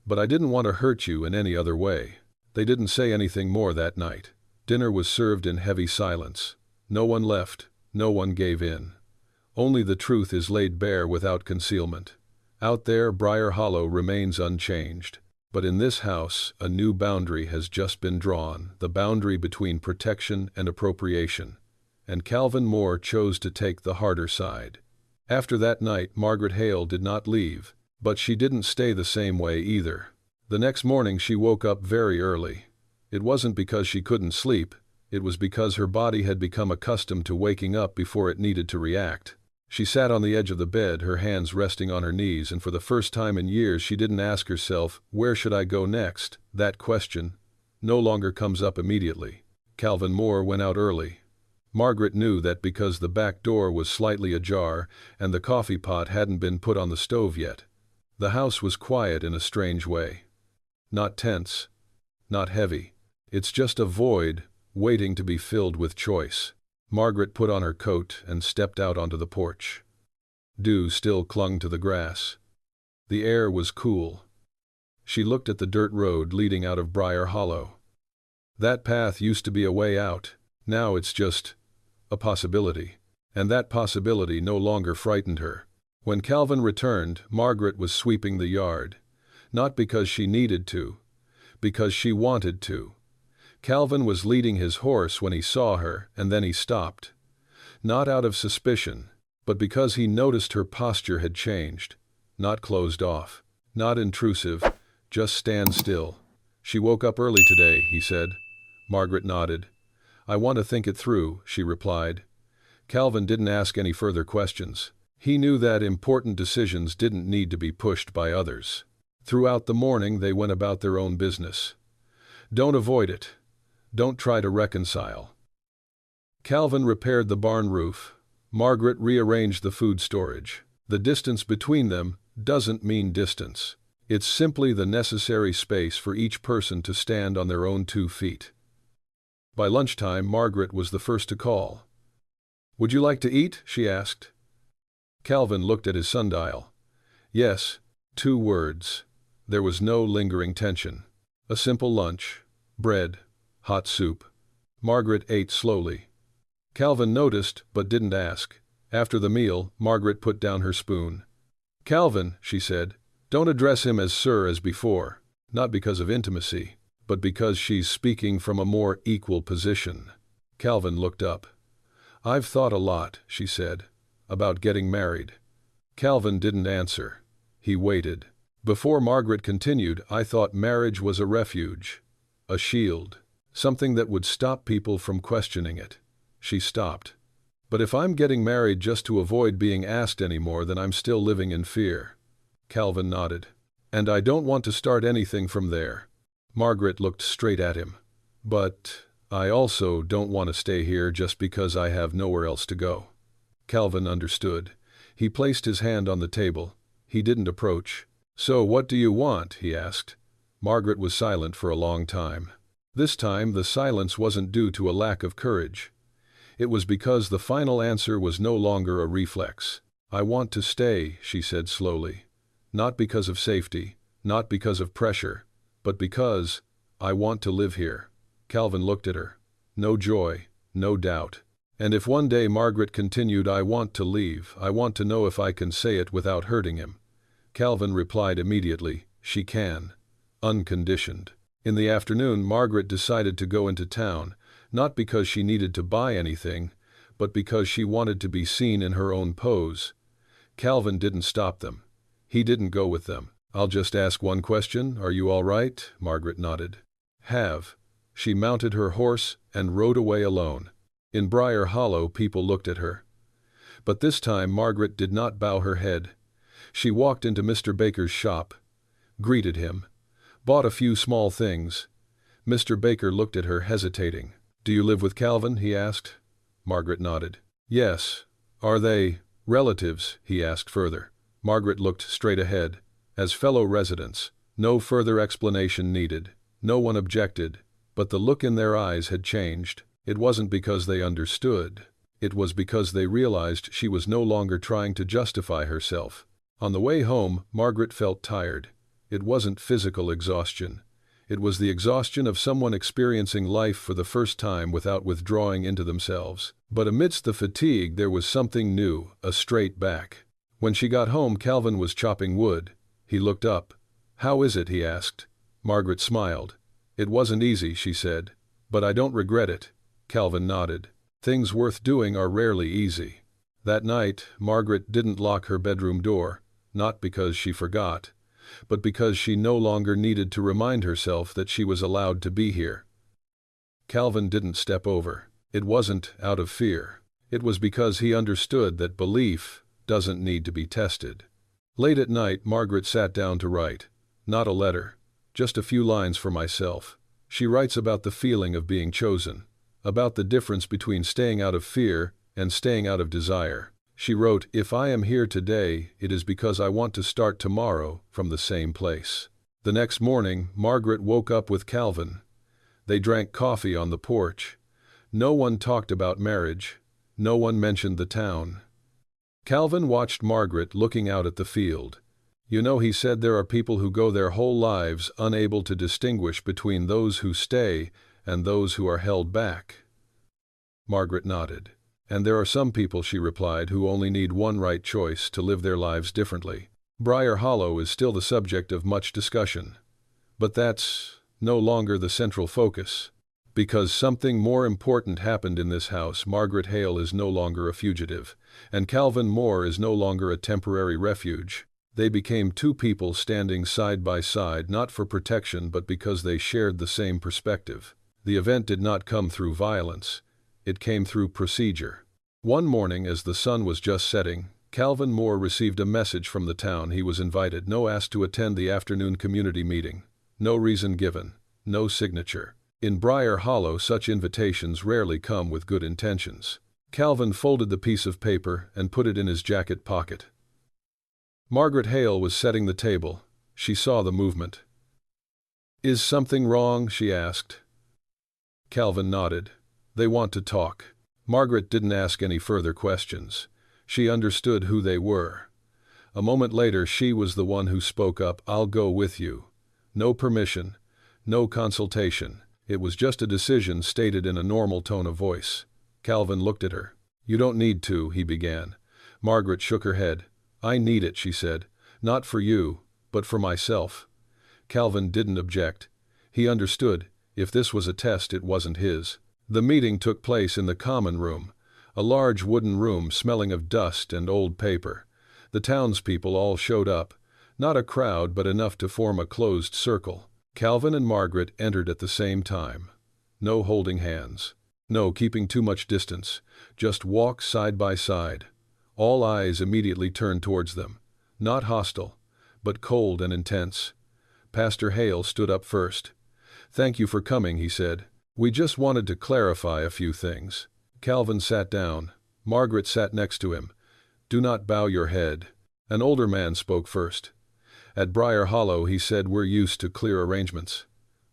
But I didn't want to hurt you in any other way. They didn't say anything more that night. Dinner was served in heavy silence. No one left, no one gave in. Only the truth is laid bare without concealment. Out there, Briar Hollow remains unchanged. But in this house, a new boundary has just been drawn, the boundary between protection and appropriation. And Calvin Moore chose to take the harder side. After that night, Margaret Hale did not leave, but she didn't stay the same way either. The next morning she woke up very early. It wasn't because she couldn't sleep, it was because her body had become accustomed to waking up before it needed to react. She sat on the edge of the bed, her hands resting on her knees, and for the first time in years she didn't ask herself, where should I go next? That question no longer comes up immediately. Calvin Moore went out early. Margaret knew that because the back door was slightly ajar and the coffee pot hadn't been put on the stove yet. The house was quiet in a strange way. Not tense, not heavy. It's just a void waiting to be filled with choice. Margaret put on her coat and stepped out onto the porch. Dew still clung to the grass. The air was cool. She looked at the dirt road leading out of Briar Hollow. That path used to be a way out. Now it's just a possibility. And that possibility no longer frightened her. When Calvin returned, Margaret was sweeping the yard. Not because she needed to, because she wanted to. Calvin was leading his horse when he saw her, and then he stopped. Not out of suspicion, but because he noticed her posture had changed. Not closed off, not intrusive, just stand still. She woke up early today, he said. Margaret nodded. I want to think it through, she replied. Calvin didn't ask any further questions. He knew that important decisions didn't need to be pushed by others. Throughout the morning they went about their own business. Don't avoid it. Don't try to reconcile. Calvin repaired the barn roof. Margaret rearranged the food storage. The distance between them doesn't mean distance. It's simply the necessary space for each person to stand on their own 2 feet. By lunchtime, Margaret was the first to call. Would you like to eat? She asked. Calvin looked at his sundial. Yes, 2 words. There was no lingering tension. A simple lunch, bread, hot soup. Margaret ate slowly. Calvin noticed but didn't ask. After the meal, Margaret put down her spoon. "Calvin," she said, "don't address him as sir as before, not because of intimacy, but because she's speaking from a more equal position." Calvin looked up. "I've thought a lot," she said, "about getting married." Calvin didn't answer. He waited. Before Margaret continued, "I thought marriage was a refuge, a shield, something that would stop people from questioning it." She stopped. "But if I'm getting married just to avoid being asked anymore, then I'm still living in fear." Calvin nodded. "And I don't want to start anything from there." Margaret looked straight at him. "But I also don't want to stay here just because I have nowhere else to go." Calvin understood. He placed his hand on the table. He didn't approach. "So what do you want?" he asked. Margaret was silent for a long time. This time the silence wasn't due to a lack of courage. It was because the final answer was no longer a reflex. "I want to stay," she said slowly. "Not because of safety, not because of pressure, but because I want to live here." Calvin looked at her. No joy, no doubt. "And if one day," Margaret continued, "I want to leave, I want to know if I can say it without hurting him." Calvin replied immediately, "She can. Unconditioned." In the afternoon, Margaret decided to go into town, not because she needed to buy anything, but because she wanted to be seen in her own pose. Calvin didn't stop them. He didn't go with them. "I'll just ask one question. Are you all right?" Margaret nodded. "Have." She mounted her horse and rode away alone. In Briar Hollow, people looked at her. But this time Margaret did not bow her head. She walked into Mr. Baker's shop, greeted him, bought a few small things. Mr. Baker looked at her, hesitating. "Do you live with Calvin?" he asked. Margaret nodded. "Yes." "Are they relatives?" he asked further. Margaret looked straight ahead. "As fellow residents." No further explanation needed. No one objected, but the look in their eyes had changed. It wasn't because they understood. It was because they realized she was no longer trying to justify herself. On the way home, Margaret felt tired. It wasn't physical exhaustion. It was the exhaustion of someone experiencing life for the first time without withdrawing into themselves. But amidst the fatigue there was something new, a straight back. When she got home, Calvin was chopping wood. He looked up. "How is it?" he asked. Margaret smiled. "It wasn't easy," she said, "but I don't regret it." Calvin nodded. "Things worth doing are rarely easy." That night, Margaret didn't lock her bedroom door, not because she forgot, but because she no longer needed to remind herself that she was allowed to be here. Calvin didn't step over. It wasn't out of fear. It was because he understood that belief doesn't need to be tested. Late at night, Margaret sat down to write. Not a letter, just a few lines for myself. She writes about the feeling of being chosen, about the difference between staying out of fear and staying out of desire. She wrote, "If I am here today, it is because I want to start tomorrow from the same place." The next morning, Margaret woke up with Calvin. They drank coffee on the porch. No one talked about marriage. No one mentioned the town. Calvin watched Margaret looking out at the field. "You know," he said, "there are people who go their whole lives unable to distinguish between those who stay and those who are held back." Margaret nodded. "And there are some people," she replied, "who only need one right choice to live their lives differently." Briar Hollow is still the subject of much discussion. But that's no longer the central focus. Because something more important happened in this house. Margaret Hale is no longer a fugitive, and Calvin Moore is no longer a temporary refuge. They became two people standing side by side, not for protection but because they shared the same perspective. The event did not come through violence. It came through procedure. One morning, as the sun was just setting, Calvin Moore received a message from the town. He was invited, asked to attend the afternoon community meeting. No reason given, no signature. In Briar Hollow, such invitations rarely come with good intentions. Calvin folded the piece of paper and put it in his jacket pocket. Margaret Hale was setting the table. She saw the movement. "Is something wrong?" she asked. Calvin nodded. "They want to talk." Margaret didn't ask any further questions. She understood who they were. A moment later, she was the one who spoke up. "I'll go with you." No permission, no consultation, It was just a decision stated in a normal tone of voice. Calvin looked at her. "You don't need to," he began. Margaret shook her head. "I need it," she said. "Not for you, but for myself." Calvin didn't object. He understood. If this was a test, it wasn't his. The meeting took place in the common room, a large wooden room smelling of dust and old paper. The townspeople all showed up, not a crowd but enough to form a closed circle. Calvin and Margaret entered at the same time. No holding hands. No keeping too much distance. Just walk side by side. All eyes immediately turned towards them. Not hostile, but cold and intense. Pastor Hale stood up first. "Thank you for coming," he said. "We just wanted to clarify a few things." Calvin sat down. Margaret sat next to him. "Do not bow your head." An older man spoke first. "At Briar Hollow," he said, "we're used to clear arrangements."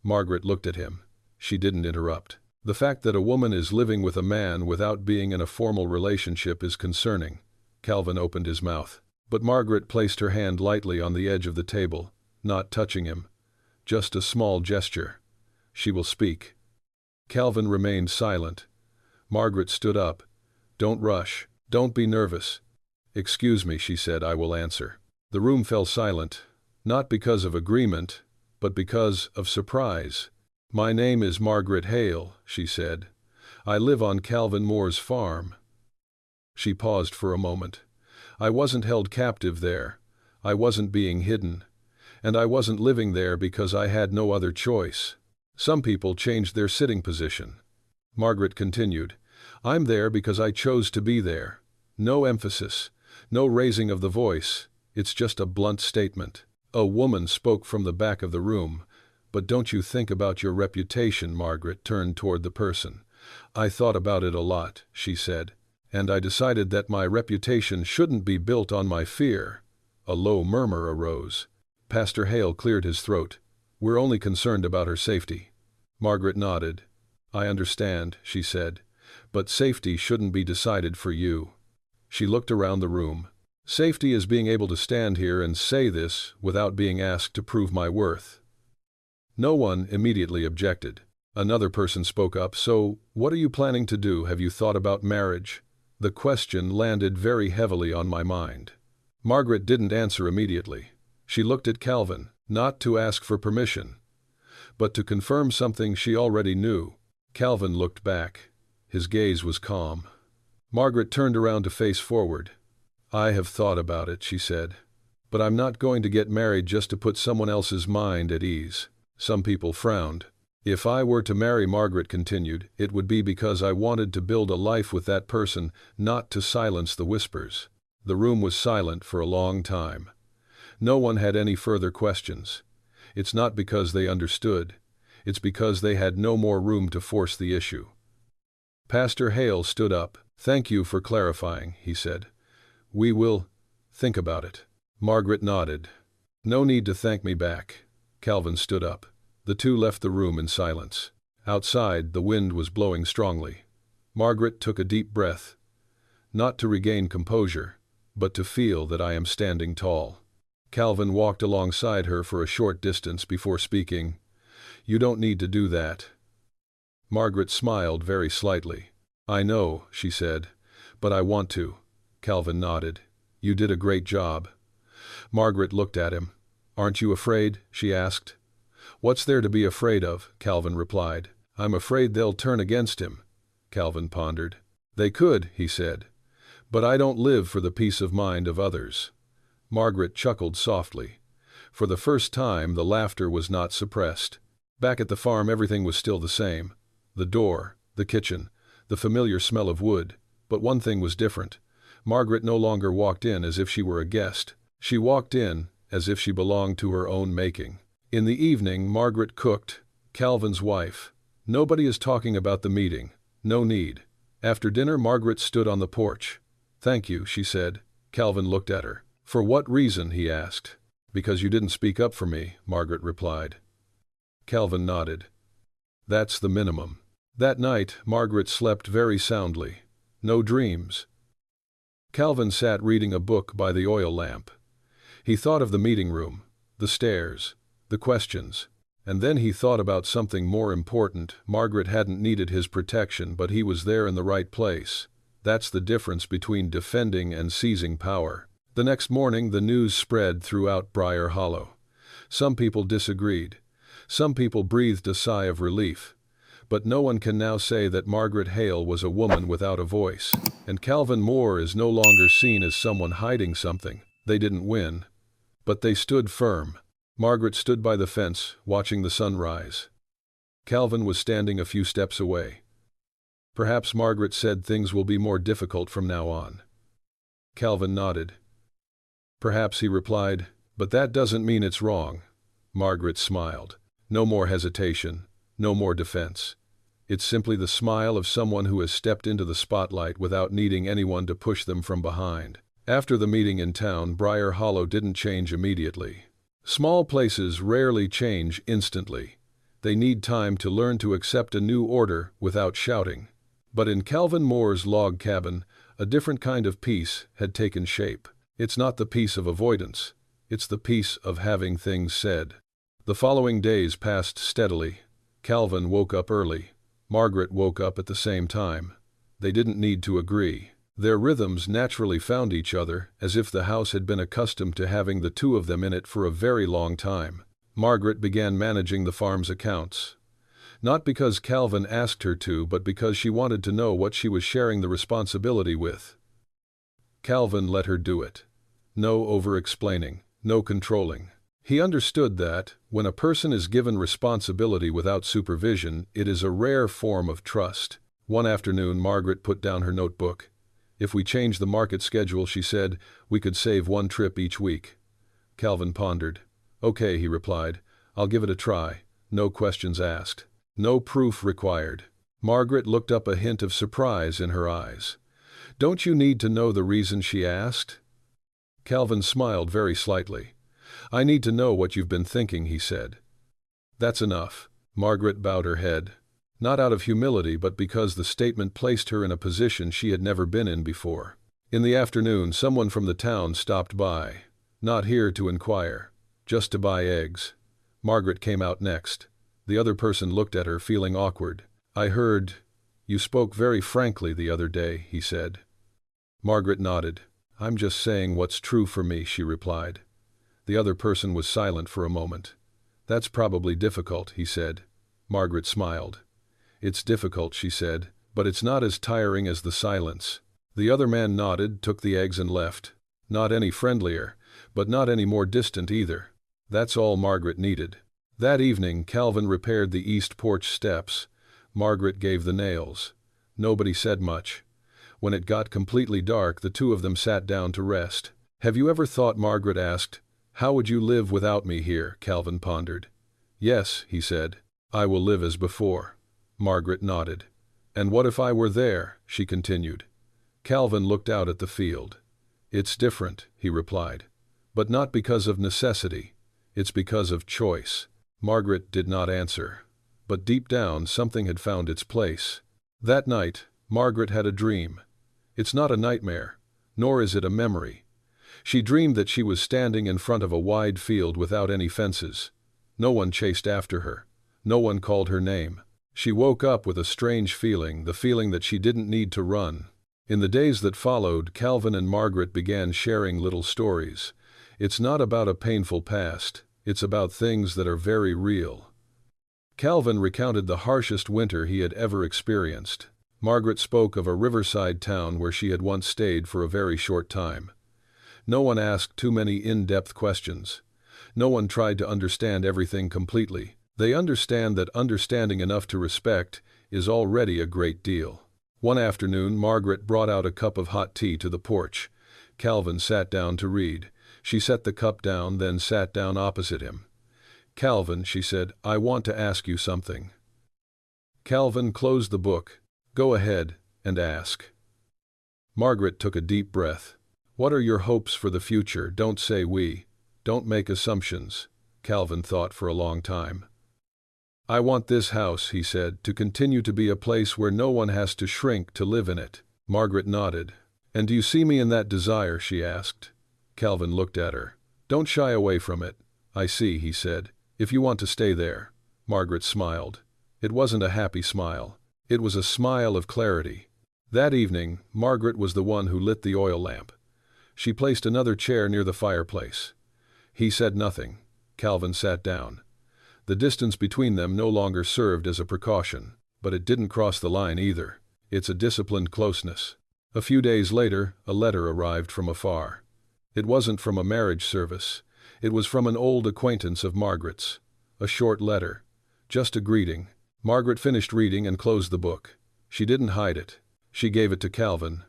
Margaret looked at him. She didn't interrupt. The fact that a woman is living with a man without being in a formal relationship is concerning. Calvin opened his mouth. But Margaret placed her hand lightly on the edge of the table, not touching him. Just a small gesture. "She will speak." Calvin remained silent. Margaret stood up. "Don't rush. Don't be nervous." "Excuse me," she said, "I will answer." The room fell silent, not because of agreement, but because of surprise. "My name is Margaret Hale," she said. "I live on Calvin Moore's farm." She paused for a moment. "I wasn't held captive there. I wasn't being hidden. And I wasn't living there because I had no other choice. Some people changed their sitting position." Margaret continued, "I'm there because I chose to be there. No emphasis, no raising of the voice. It's just a blunt statement." A woman spoke from the back of the room. "But don't you think about your reputation?" Margaret turned toward the person. "I thought about it a lot," she said. "And I decided that my reputation shouldn't be built on my fear." A low murmur arose. Pastor Hale cleared his throat. "We're only concerned about her safety." Margaret nodded. "I understand," she said, "but safety shouldn't be decided for you." She looked around the room. "Safety is being able to stand here and say this without being asked to prove my worth." No one immediately objected. Another person spoke up. "So, what are you planning to do? Have you thought about marriage?" The question landed very heavily on my mind. Margaret didn't answer immediately. She looked at Calvin, not to ask for permission, but to confirm something she already knew. Calvin looked back. His gaze was calm. Margaret turned around to face forward. "I have thought about it," she said. "But I'm not going to get married just to put someone else's mind at ease." Some people frowned. "If I were to marry," Margaret continued, "it would be because I wanted to build a life with that person, not to silence the whispers." The room was silent for a long time. No one had any further questions. It's not because they understood. It's because they had no more room to force the issue. Pastor Hale stood up. "Thank you for clarifying," he said. "We will think about it." Margaret nodded. "No need to thank me back." Calvin stood up. The two left the room in silence. Outside, the wind was blowing strongly. Margaret took a deep breath. "Not to regain composure, but to feel that I am standing tall." Calvin walked alongside her for a short distance before speaking. "You don't need to do that." Margaret smiled very slightly. "I know," she said, "but I want to." Calvin nodded. "You did a great job." Margaret looked at him. "Aren't you afraid?" she asked. "What's there to be afraid of?" Calvin replied. "I'm afraid they'll turn against him." Calvin pondered. "They could," he said, "but I don't live for the peace of mind of others." Margaret chuckled softly. For the first time, the laughter was not suppressed. Back at the farm, everything was still the same. The door, the kitchen, the familiar smell of wood. But one thing was different. Margaret no longer walked in as if she were a guest. She walked in as if she belonged to her own making. In the evening, Margaret cooked, Calvin's wife. "Nobody is talking about the meeting. No need." After dinner, Margaret stood on the porch. "Thank you," she said. Calvin looked at her. "For what reason?" he asked. "Because you didn't speak up for me," Margaret replied. Calvin nodded. "That's the minimum." That night, Margaret slept very soundly. No dreams. Calvin sat reading a book by the oil lamp. He thought of the meeting room, the stairs, the questions, And then he thought about something more important. Margaret hadn't needed his protection, but he was there in the right place. That's the difference between defending and seizing power. The next morning, the news spread throughout Briar Hollow. Some people disagreed. Some people breathed a sigh of relief. But no one can now say that Margaret Hale was a woman without a voice. And Calvin Moore is no longer seen as someone hiding something. They didn't win, but they stood firm. Margaret stood by the fence, watching the sun rise. Calvin was standing a few steps away. Perhaps Margaret said things will be more difficult from now on. Calvin nodded. Perhaps, he replied, but that doesn't mean it's wrong. Margaret smiled. No more hesitation, no more defense. It's simply the smile of someone who has stepped into the spotlight without needing anyone to push them from behind. After the meeting in town, Briar Hollow didn't change immediately. Small places rarely change instantly. They need time to learn to accept a new order without shouting. But in Calvin Moore's log cabin, a different kind of peace had taken shape. It's not the peace of avoidance. It's the peace of having things said. The following days passed steadily. Calvin woke up early. Margaret woke up at the same time. They didn't need to agree. Their rhythms naturally found each other, as if the house had been accustomed to having the two of them in it for a very long time. Margaret began managing the farm's accounts. Not because Calvin asked her to, but because she wanted to know what she was sharing the responsibility with. Calvin let her do it. No over-explaining, no controlling. He understood that, when a person is given responsibility without supervision, it is a rare form of trust. One afternoon, Margaret put down her notebook. If we change the market schedule, she said, we could save one trip each week. Calvin pondered. Okay, he replied. I'll give it a try. No questions asked. No proof required. Margaret looked up, a hint of surprise in her eyes. Don't you need to know the reason, she asked? Calvin smiled very slightly. I need to know what you've been thinking, he said. That's enough. Margaret bowed her head. Not out of humility, but because the statement placed her in a position she had never been in before. In the afternoon, someone from the town stopped by. Not here to inquire, just to buy eggs. Margaret came out next. The other person looked at her, feeling awkward. I heard you spoke very frankly the other day, he said. Margaret nodded. I'm just saying what's true for me, she replied. The other person was silent for a moment. That's probably difficult, he said. Margaret smiled. It's difficult, she said, but it's not as tiring as the silence. The other man nodded, took the eggs and left. Not any friendlier, but not any more distant either. That's all Margaret needed. That evening, Calvin repaired the east porch steps. Margaret gave the nails. Nobody said much. When it got completely dark, the two of them sat down to rest. Have you ever thought, Margaret asked, how would you live without me here? Calvin pondered. Yes, he said. I will live as before. Margaret nodded. And what if I were there? She continued. Calvin looked out at the field. It's different, he replied. But not because of necessity. It's because of choice. Margaret did not answer. But deep down, something had found its place. That night, Margaret had a dream. It's not a nightmare, nor is it a memory. She dreamed that she was standing in front of a wide field without any fences. No one chased after her. No one called her name. She woke up with a strange feeling, the feeling that she didn't need to run. In the days that followed, Calvin and Margaret began sharing little stories. It's not about a painful past. It's about things that are very real. Calvin recounted the harshest winter he had ever experienced. Margaret spoke of a riverside town where she had once stayed for a very short time. No one asked too many in-depth questions. No one tried to understand everything completely. They understand that understanding enough to respect is already a great deal. One afternoon, Margaret brought out a cup of hot tea to the porch. Calvin sat down to read. She set the cup down, then sat down opposite him. Calvin, she said, I want to ask you something. Calvin closed the book. Go ahead and ask. Margaret took a deep breath. What are your hopes for the future? Don't say we. Don't make assumptions. Calvin thought for a long time. I want this house, he said, to continue to be a place where no one has to shrink to live in it. Margaret nodded. And do you see me in that desire? She asked. Calvin looked at her. Don't shy away from it. I see, he said. If you want to stay there, Margaret smiled. It wasn't a happy smile. It was a smile of clarity. That evening, Margaret was the one who lit the oil lamp. She placed another chair near the fireplace. He said nothing. Calvin sat down. The distance between them no longer served as a precaution, but it didn't cross the line either. It's a disciplined closeness. A few days later, a letter arrived from afar. It wasn't from a marriage service. It was from an old acquaintance of Margaret's. A short letter. Just a greeting. Margaret finished reading and closed the book. She didn't hide it. She gave it to Calvin.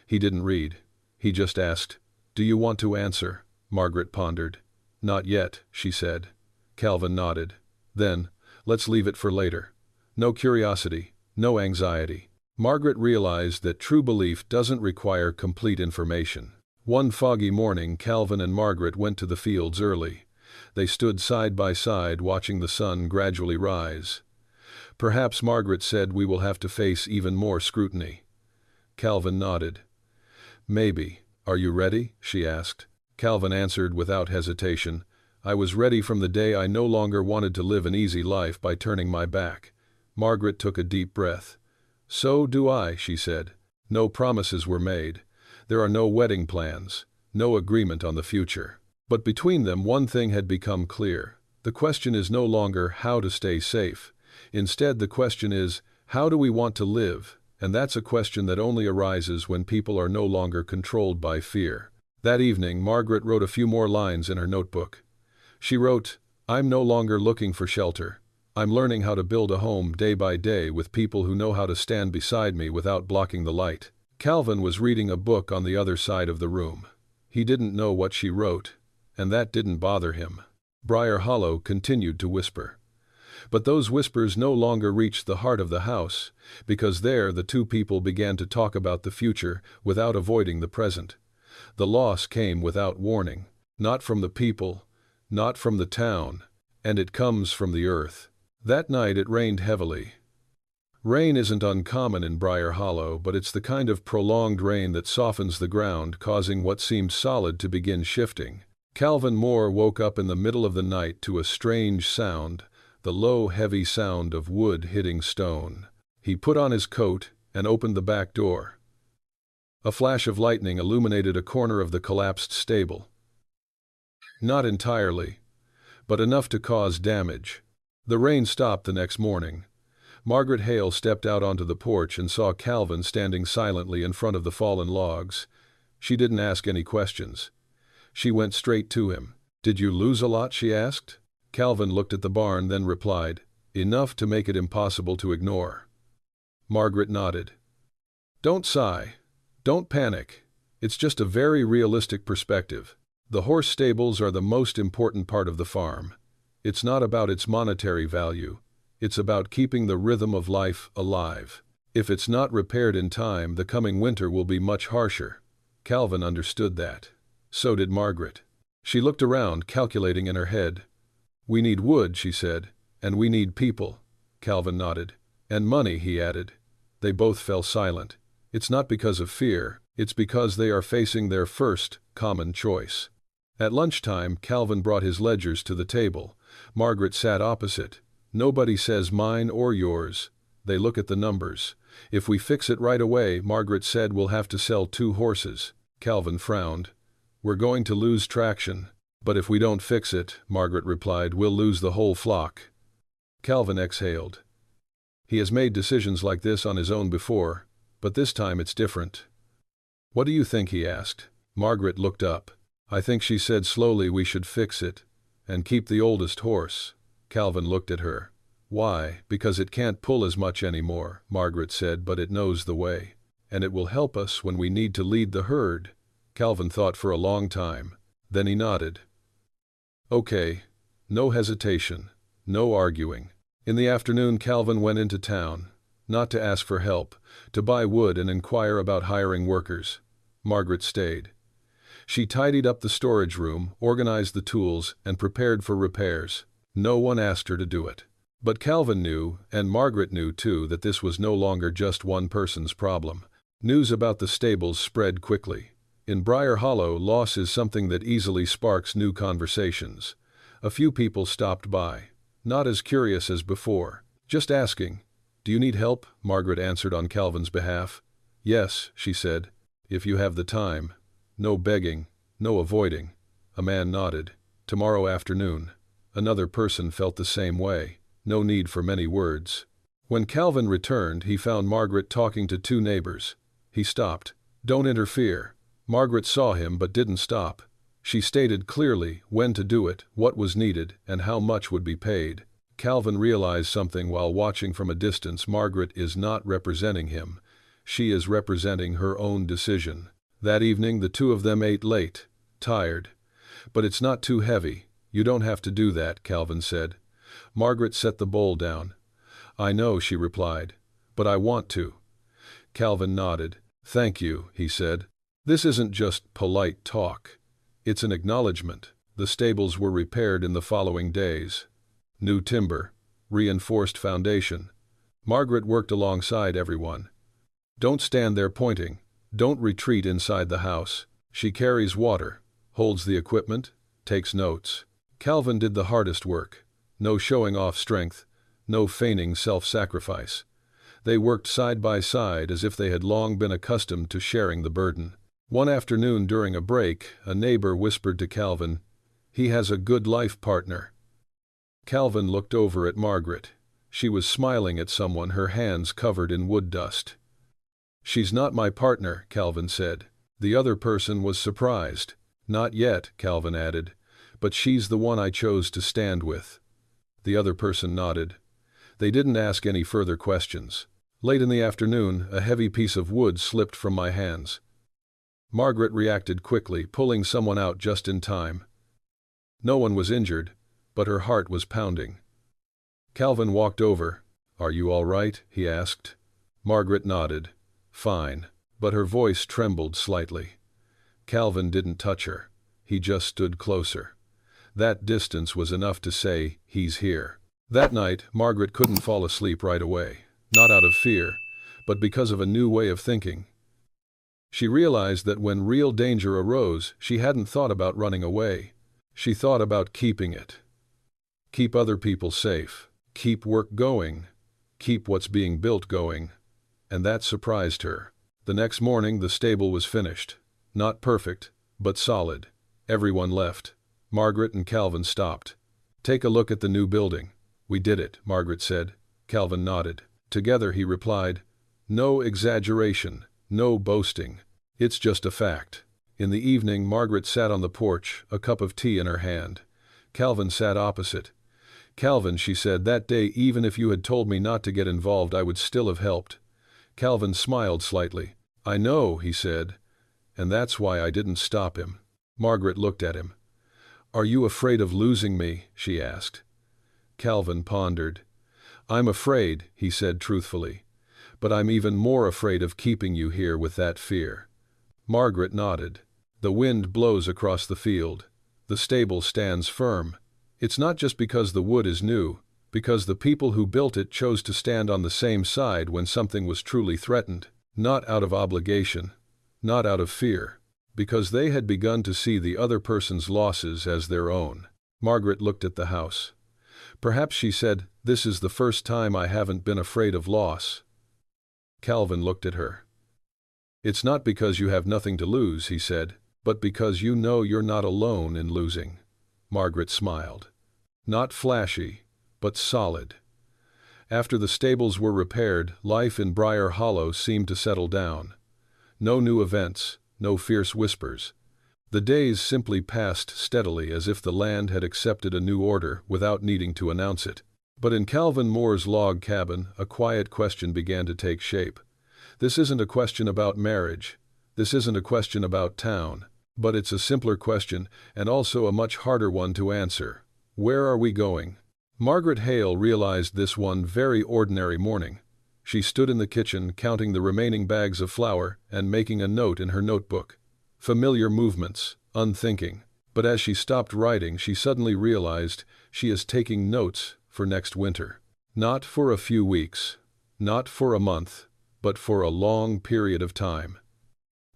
He didn't read. He just asked, "Do you want to answer?" Margaret pondered. "Not yet," she said. Calvin nodded. "Then, let's leave it for later. No curiosity, no anxiety." Margaret realized that true belief doesn't require complete information. One foggy morning, Calvin and Margaret went to the fields early. They stood side by side watching the sun gradually rise. Perhaps Margaret said, "We will have to face even more scrutiny." Calvin nodded. "Maybe. Are you ready?" she asked. Calvin answered without hesitation, "I was ready from the day I no longer wanted to live an easy life by turning my back." Margaret took a deep breath. "So do I," she said. "No promises were made. There are no wedding plans, no agreement on the future. But between them one thing had become clear. The question is no longer how to stay safe. Instead, the question is, how do we want to live? And that's a question that only arises when people are no longer controlled by fear. That evening, Margaret wrote a few more lines in her notebook. She wrote, "I'm no longer looking for shelter. I'm learning how to build a home day by day with people who know how to stand beside me without blocking the light." Calvin was reading a book on the other side of the room. He didn't know what she wrote, and that didn't bother him. Briar Hollow continued to whisper. But those whispers no longer reached the heart of the house, because there the two people began to talk about the future without avoiding the present. The loss came without warning, not from the people, not from the town, and it comes from the earth. That night it rained heavily. Rain isn't uncommon in Briar Hollow, but it's the kind of prolonged rain that softens the ground, causing what seemed solid to begin shifting. Calvin Moore woke up in the middle of the night to a strange sound, the low, heavy sound of wood hitting stone. He put on his coat and opened the back door. A flash of lightning illuminated a corner of the collapsed stable. Not entirely, but enough to cause damage. The rain stopped the next morning. Margaret Hale stepped out onto the porch and saw Calvin standing silently in front of the fallen logs. She didn't ask any questions. She went straight to him. "Did you lose a lot?" she asked. Calvin looked at the barn, then replied, "Enough to make it impossible to ignore." Margaret nodded. "Don't sigh. Don't panic. It's just a very realistic perspective. The horse stables are the most important part of the farm. It's not about its monetary value. It's about keeping the rhythm of life alive. If it's not repaired in time, the coming winter will be much harsher." Calvin understood that. So did Margaret. She looked around, calculating in her head. "We need wood," she said, "and we need people." Calvin nodded. "And money," he added. They both fell silent. It's not because of fear. It's because they are facing their first common choice. At lunchtime, Calvin brought his ledgers to the table. Margaret sat opposite. "Nobody says mine or yours. They look at the numbers. If we fix it right away," Margaret said, "we'll have to sell 2 horses. Calvin frowned. "We're going to lose traction. "But if we don't fix it," Margaret replied, "we'll lose the whole flock." Calvin exhaled. He has made decisions like this on his own before, but this time it's different. "What do you think?" he asked. Margaret looked up. "I think," she said slowly, "we should fix it and keep the oldest horse." Calvin looked at her. "Why?" "Because it can't pull as much anymore," Margaret said, "but it knows the way. And it will help us when we need to lead the herd." Calvin thought for a long time. Then he nodded. "Okay." No hesitation. No arguing. In the afternoon, Calvin went into town. Not to ask for help, to buy wood and inquire about hiring workers. Margaret stayed. She tidied up the storage room, organized the tools, and prepared for repairs. No one asked her to do it. But Calvin knew, and Margaret knew too, that this was no longer just one person's problem. News about the stables spread quickly. In Briar Hollow, loss is something that easily sparks new conversations. A few people stopped by. not as curious as before. "Just asking. Do you need help?" Margaret answered on Calvin's behalf. "Yes," she said, "if you have the time. No begging, no avoiding." A man nodded. "Tomorrow afternoon." Another person felt the same way. No need for many words. When Calvin returned, he found Margaret talking to two neighbors. He stopped. "Don't interfere." Margaret saw him but didn't stop. She stated clearly when to do it, what was needed, and how much would be paid. Calvin realized something while watching from a distance. Margaret is not representing him. She is representing her own decision. That evening the two of them ate late, tired. "But it's not too heavy. You don't have to do that," Calvin said. Margaret set the bowl down. "I know," she replied, "but I want to." Calvin nodded. "Thank you," he said. "This isn't just polite talk. It's an acknowledgement." The stables were repaired in the following days. New timber, reinforced foundation. Margaret worked alongside everyone. "Don't stand there pointing. Don't retreat inside the house." She carries water, holds the equipment, takes notes. Calvin did the hardest work. No showing off strength, no feigning self-sacrifice. They worked side by side as if they had long been accustomed to sharing the burden. One afternoon during a break, a neighbor whispered to Calvin, "He has a good life partner." Calvin looked over at Margaret. She was smiling at someone, her hands covered in wood dust. "She's not my partner," Calvin said. The other person was surprised. "Not yet," Calvin added, "but she's the one I chose to stand with." The other person nodded. They didn't ask any further questions. Late in the afternoon, a heavy piece of wood slipped from my hands. Margaret reacted quickly, pulling someone out just in time. No one was injured, but her heart was pounding. Calvin walked over. "Are you all right?" he asked. Margaret nodded. "Fine," but her voice trembled slightly. Calvin didn't touch her. He just stood closer. That distance was enough to say, "He's here." That night, Margaret couldn't fall asleep right away. Not out of fear, but because of a new way of thinking. She realized that when real danger arose, she hadn't thought about running away. She thought about keeping it. Keep other people safe. Keep work going. Keep what's being built going. And that surprised her. The next morning, the stable was finished. Not perfect, but solid. Everyone left. Margaret and Calvin stopped. "Take a look at the new building." "We did it," Margaret said. Calvin nodded. Together he replied, "No exaggeration, no boasting. It's just a fact." In the evening, Margaret sat on the porch, a cup of tea in her hand. Calvin sat opposite. "Calvin," she said, "that day, even if you had told me not to get involved, I would still have helped." Calvin smiled slightly. "I know," he said, "and that's why I didn't stop him." Margaret looked at him. "Are you afraid of losing me?" she asked. Calvin pondered. "I'm afraid," he said truthfully, "but I'm even more afraid of keeping you here with that fear." Margaret nodded. The wind blows across the field. The stable stands firm. It's not just because the wood is new, because the people who built it chose to stand on the same side when something was truly threatened. Not out of obligation, not out of fear, because they had begun to see the other person's losses as their own. Margaret looked at the house. "Perhaps," she said, "this is the first time I haven't been afraid of loss." Calvin looked at her. "It's not because you have nothing to lose," he said, "but because you know you're not alone in losing." Margaret smiled. Not flashy, but solid. After the stables were repaired, life in Briar Hollow seemed to settle down. No new events, no fierce whispers. The days simply passed steadily, as if the land had accepted a new order without needing to announce it. But in Calvin Moore's log cabin, a quiet question began to take shape. This isn't a question about marriage. This isn't a question about town. But it's a simpler question, and also a much harder one to answer. Where are we going? Margaret Hale realized this one very ordinary morning. She stood in the kitchen, counting the remaining bags of flour and making a note in her notebook. Familiar movements, unthinking. But as she stopped writing, she suddenly realized she is taking notes for next winter. Not for a few weeks, not for a month, but for a long period of time.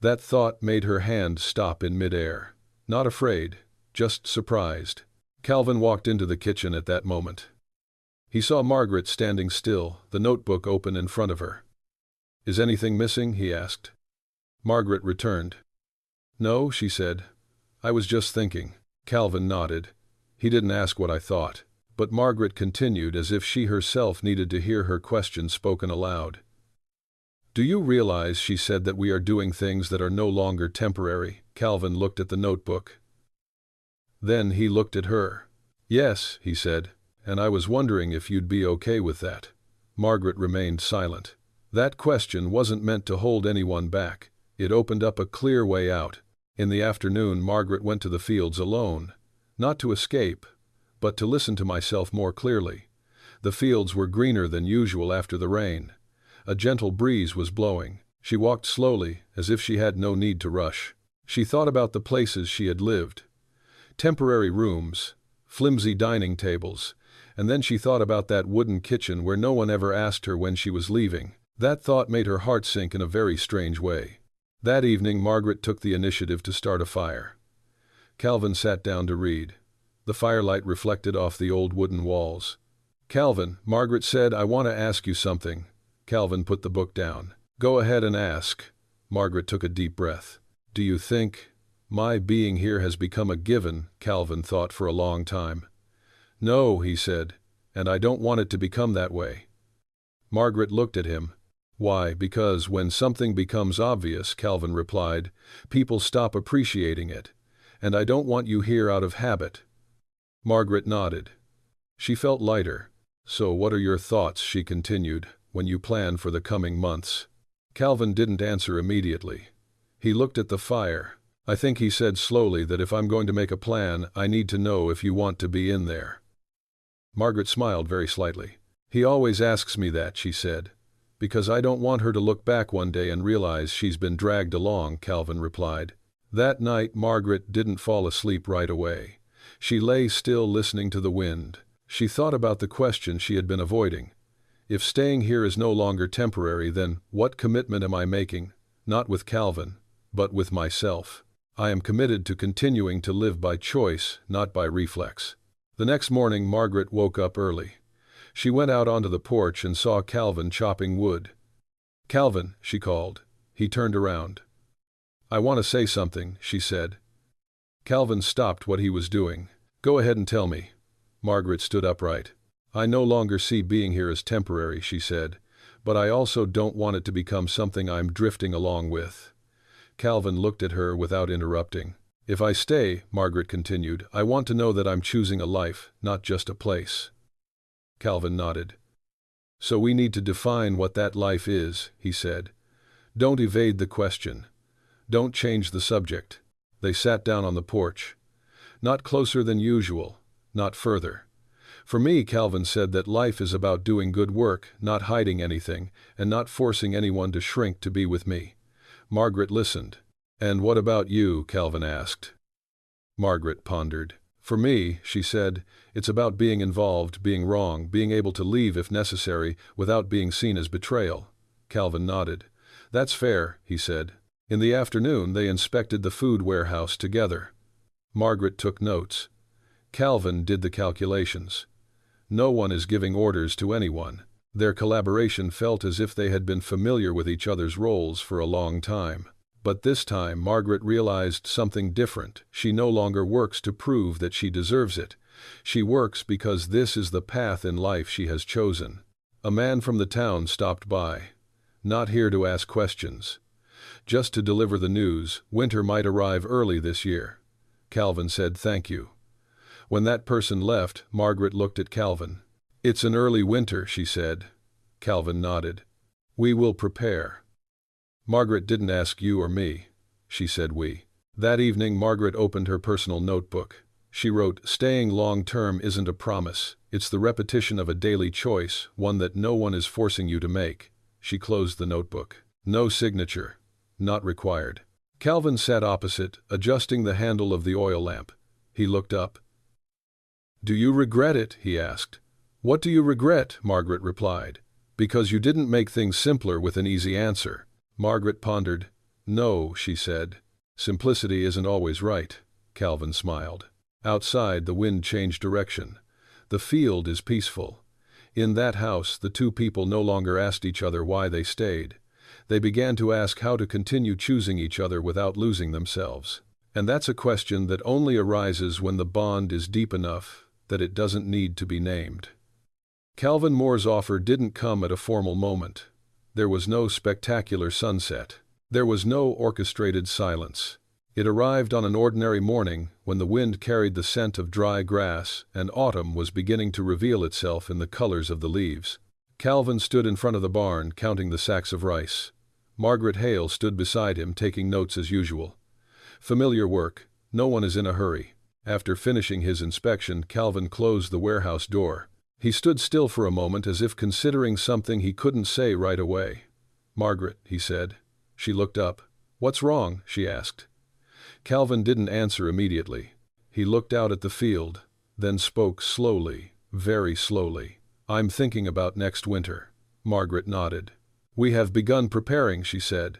That thought made her hand stop in midair. Not afraid, just surprised. Calvin walked into the kitchen at that moment. He saw Margaret standing still, the notebook open in front of her. "Is anything missing?" he asked. Margaret returned. "No," she said. "I was just thinking." Calvin nodded. He didn't ask what I thought. But Margaret continued as if she herself needed to hear her question spoken aloud. "Do you realize," she said, "that we are doing things that are no longer temporary?" Calvin looked at the notebook. Then he looked at her. "Yes," he said, "and I was wondering if you'd be okay with that." Margaret remained silent. That question wasn't meant to hold anyone back. It opened up a clear way out. In the afternoon, Margaret went to the fields alone. Not to escape, but to listen to myself more clearly. The fields were greener than usual after the rain. A gentle breeze was blowing. She walked slowly, as if she had no need to rush. She thought about the places she had lived. Temporary rooms, flimsy dining tables, and then she thought about that wooden kitchen where no one ever asked her when she was leaving. That thought made her heart sink in a very strange way. That evening, Margaret took the initiative to start a fire. Calvin sat down to read. The firelight reflected off the old wooden walls. "Calvin," Margaret said, "I want to ask you something." Calvin put the book down. "Go ahead and ask." Margaret took a deep breath. "Do you think my being here has become a given?" Calvin thought for a long time. "No," he said, "and I don't want it to become that way." Margaret looked at him. "Why, because when something becomes obvious," Calvin replied, "people stop appreciating it. And I don't want you here out of habit." Margaret nodded. She felt lighter. "So what are your thoughts," she continued, "when you plan for the coming months?" Calvin didn't answer immediately. He looked at the fire. "I think," he said slowly, "that if I'm going to make a plan, I need to know if you want to be in there." Margaret smiled very slightly. "He always asks me that," she said. "Because I don't want her to look back one day and realize she's been dragged along," Calvin replied. That night, Margaret didn't fall asleep right away. She lay still, listening to the wind. She thought about the question she had been avoiding. If staying here is no longer temporary, then what commitment am I making? Not with Calvin, but with myself. I am committed to continuing to live by choice, not by reflex. The next morning, Margaret woke up early. She went out onto the porch and saw Calvin chopping wood. "Calvin," she called. He turned around. "I want to say something," she said. Calvin stopped what he was doing. "Go ahead and tell me." Margaret stood upright. "I no longer see being here as temporary," she said, "but I also don't want it to become something I'm drifting along with." Calvin looked at her without interrupting. "If I stay," Margaret continued, "I want to know that I'm choosing a life, not just a place." Calvin nodded. "So we need to define what that life is," he said. "Don't evade the question. Don't change the subject." They sat down on the porch. "Not closer than usual, not further. For me," Calvin said, "that life is about doing good work, not hiding anything, and not forcing anyone to shrink to be with me." Margaret listened. "And what about you?" Calvin asked. Margaret pondered. "For me," she said, "it's about being involved, being wrong, being able to leave if necessary, without being seen as betrayal." Calvin nodded. "That's fair," he said. In the afternoon, they inspected the food warehouse together. Margaret took notes. Calvin did the calculations. No one is giving orders to anyone. Their collaboration felt as if they had been familiar with each other's roles for a long time. But this time, Margaret realized something different. She no longer works to prove that she deserves it. She works because this is the path in life she has chosen. A man from the town stopped by. Not here to ask questions. Just to deliver the news. Winter might arrive early this year. Calvin said thank you. When that person left, Margaret looked at Calvin. "It's an early winter," she said. Calvin nodded. "We will prepare." "Margaret didn't ask you or me." She said we. That evening, Margaret opened her personal notebook. She wrote, "Staying long-term isn't a promise. It's the repetition of a daily choice, one that no one is forcing you to make." She closed the notebook. No signature. Not required. Calvin sat opposite, adjusting the handle of the oil lamp. He looked up. "Do you regret it?" he asked. "What do you regret?" Margaret replied. "Because you didn't make things simpler with an easy answer." Margaret pondered. "No," she said. "Simplicity isn't always right." Calvin smiled. Outside, the wind changed direction. The field is peaceful. In that house, the two people no longer asked each other why they stayed. They began to ask how to continue choosing each other without losing themselves. And that's a question that only arises when the bond is deep enough that it doesn't need to be named. Calvin Moore's offer didn't come at a formal moment. There was no spectacular sunset. There was no orchestrated silence. It arrived on an ordinary morning when the wind carried the scent of dry grass and autumn was beginning to reveal itself in the colors of the leaves. Calvin stood in front of the barn counting the sacks of rice. Margaret Hale stood beside him taking notes as usual. Familiar work, no one is in a hurry. After finishing his inspection, Calvin closed the warehouse door. He stood still for a moment as if considering something he couldn't say right away. "Margaret," he said. She looked up. "What's wrong?" she asked. Calvin didn't answer immediately. He looked out at the field, then spoke slowly, very slowly. "I'm thinking about next winter." Margaret nodded. "We have begun preparing," she said.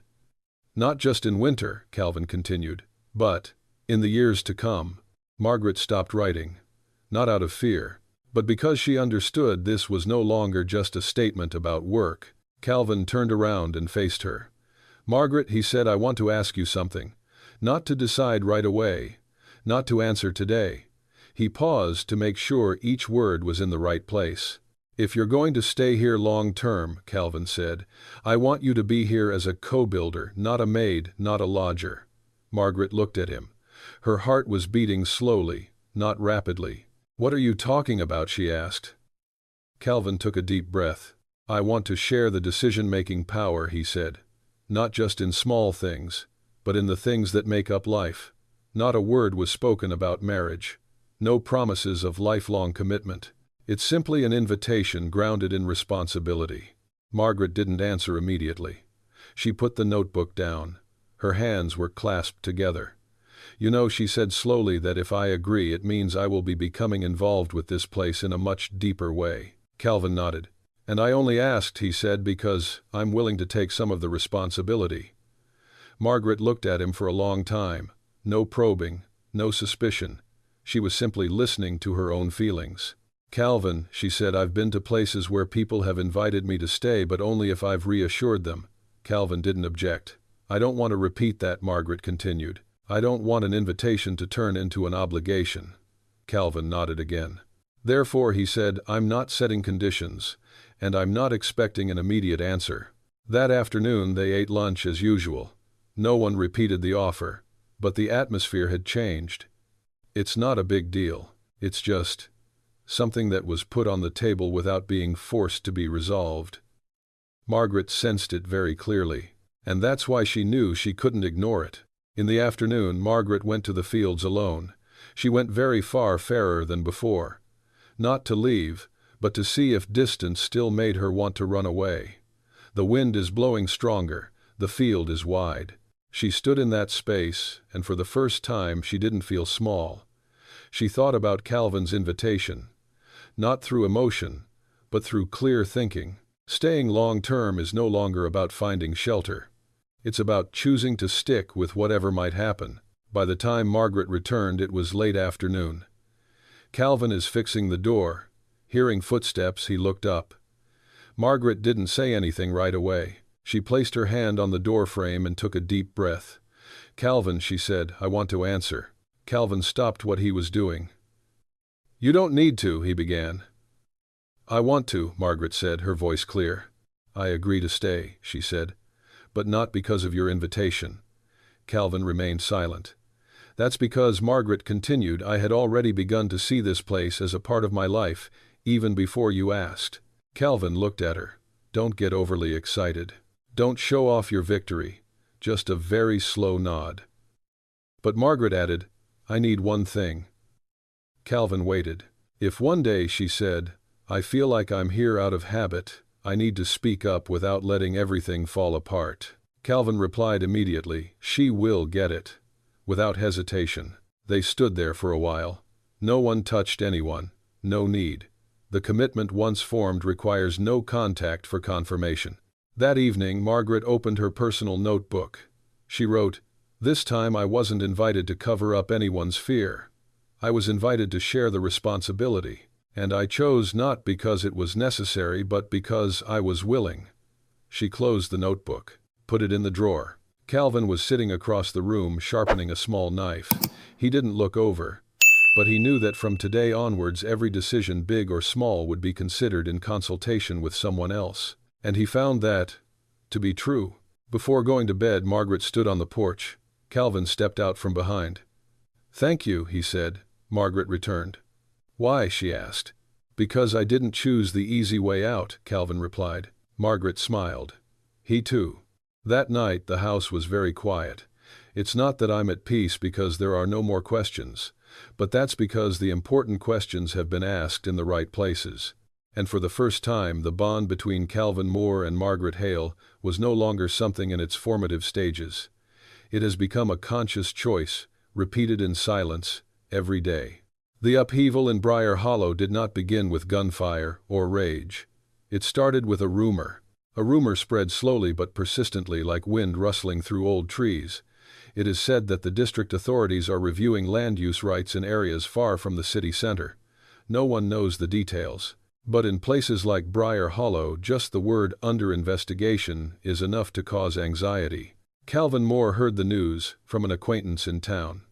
"Not just in winter," Calvin continued, "but in the years to come." Margaret stopped writing, not out of fear, but because she understood this was no longer just a statement about work. Calvin turned around and faced her. "Margaret," he said, "I want to ask you something. Not to decide right away, not to answer today." He paused to make sure each word was in the right place. "If you're going to stay here long term," Calvin said, "I want you to be here as a co-builder, not a maid, not a lodger." Margaret looked at him. Her heart was beating slowly, not rapidly. "What are you talking about?" she asked. Calvin took a deep breath. "I want to share the decision-making power," he said. "Not just in small things, but in the things that make up life." Not a word was spoken about marriage. No promises of lifelong commitment. It's simply an invitation grounded in responsibility. Margaret didn't answer immediately. She put the notebook down. Her hands were clasped together. "You know," she said slowly, "that if I agree, it means I will be becoming involved with this place in a much deeper way." Calvin nodded. "And I only asked," he said, "because I'm willing to take some of the responsibility." Margaret looked at him for a long time. No probing, no suspicion. She was simply listening to her own feelings. "Calvin," she said, "I've been to places where people have invited me to stay, but only if I've reassured them." Calvin didn't object. "I don't want to repeat that," Margaret continued. "I don't want an invitation to turn into an obligation." Calvin nodded again. "Therefore," he said, "I'm not setting conditions, and I'm not expecting an immediate answer." That afternoon they ate lunch as usual. No one repeated the offer, but the atmosphere had changed. "It's not a big deal. It's just something that was put on the table without being forced to be resolved." Margaret sensed it very clearly, and that's why she knew she couldn't ignore it. In the afternoon, Margaret went to the fields alone. She went very far fairer than before. Not to leave, but to see if distance still made her want to run away. The wind is blowing stronger. The field is wide. She stood in that space, and for the first time she didn't feel small. She thought about Calvin's invitation, not through emotion, but through clear thinking. Staying long-term is no longer about finding shelter. It's about choosing to stick with whatever might happen. By the time Margaret returned, it was late afternoon. "Calvin is fixing the door." Hearing footsteps, he looked up. Margaret didn't say anything right away. She placed her hand on the door frame and took a deep breath. "Calvin," she said, "I want to answer." Calvin stopped what he was doing. "You don't need to," he began. "I want to," Margaret said, her voice clear. "I agree to stay," she said, "but not because of your invitation." Calvin remained silent. "That's because," Margaret continued, "I had already begun to see this place as a part of my life, even before you asked." Calvin looked at her. "Don't get overly excited. Don't show off your victory. Just a very slow nod." But Margaret added, "I need one thing." Calvin waited. "If one day," she said, "I feel like I'm here out of habit, I need to speak up without letting everything fall apart." Calvin replied immediately, "She will get it." Without hesitation. They stood there for a while. No one touched anyone. No need. The commitment once formed requires no contact for confirmation. That evening, Margaret opened her personal notebook. She wrote, "This time I wasn't invited to cover up anyone's fear. I was invited to share the responsibility." And I chose not because it was necessary but because I was willing. She closed the notebook, put it in the drawer. Calvin was sitting across the room sharpening a small knife. He didn't look over, but he knew that from today onwards every decision, big or small, would be considered in consultation with someone else. And he found that to be true. Before going to bed, Margaret stood on the porch. Calvin stepped out from behind. "Thank you," he said. Margaret returned. "Why?" she asked. "Because I didn't choose the easy way out," Calvin replied. Margaret smiled. He too. That night the house was very quiet. It's not that I'm at peace because there are no more questions, but that's because the important questions have been asked in the right places. And for the first time, the bond between Calvin Moore and Margaret Hale was no longer something in its formative stages. It has become a conscious choice, repeated in silence, every day. The upheaval in Briar Hollow did not begin with gunfire or rage. It started with a rumor. A rumor spread slowly but persistently, like wind rustling through old trees. It is said that the district authorities are reviewing land use rights in areas far from the city center. No one knows the details. But in places like Briar Hollow, just the word "under investigation" is enough to cause anxiety. Calvin Moore heard the news from an acquaintance in town.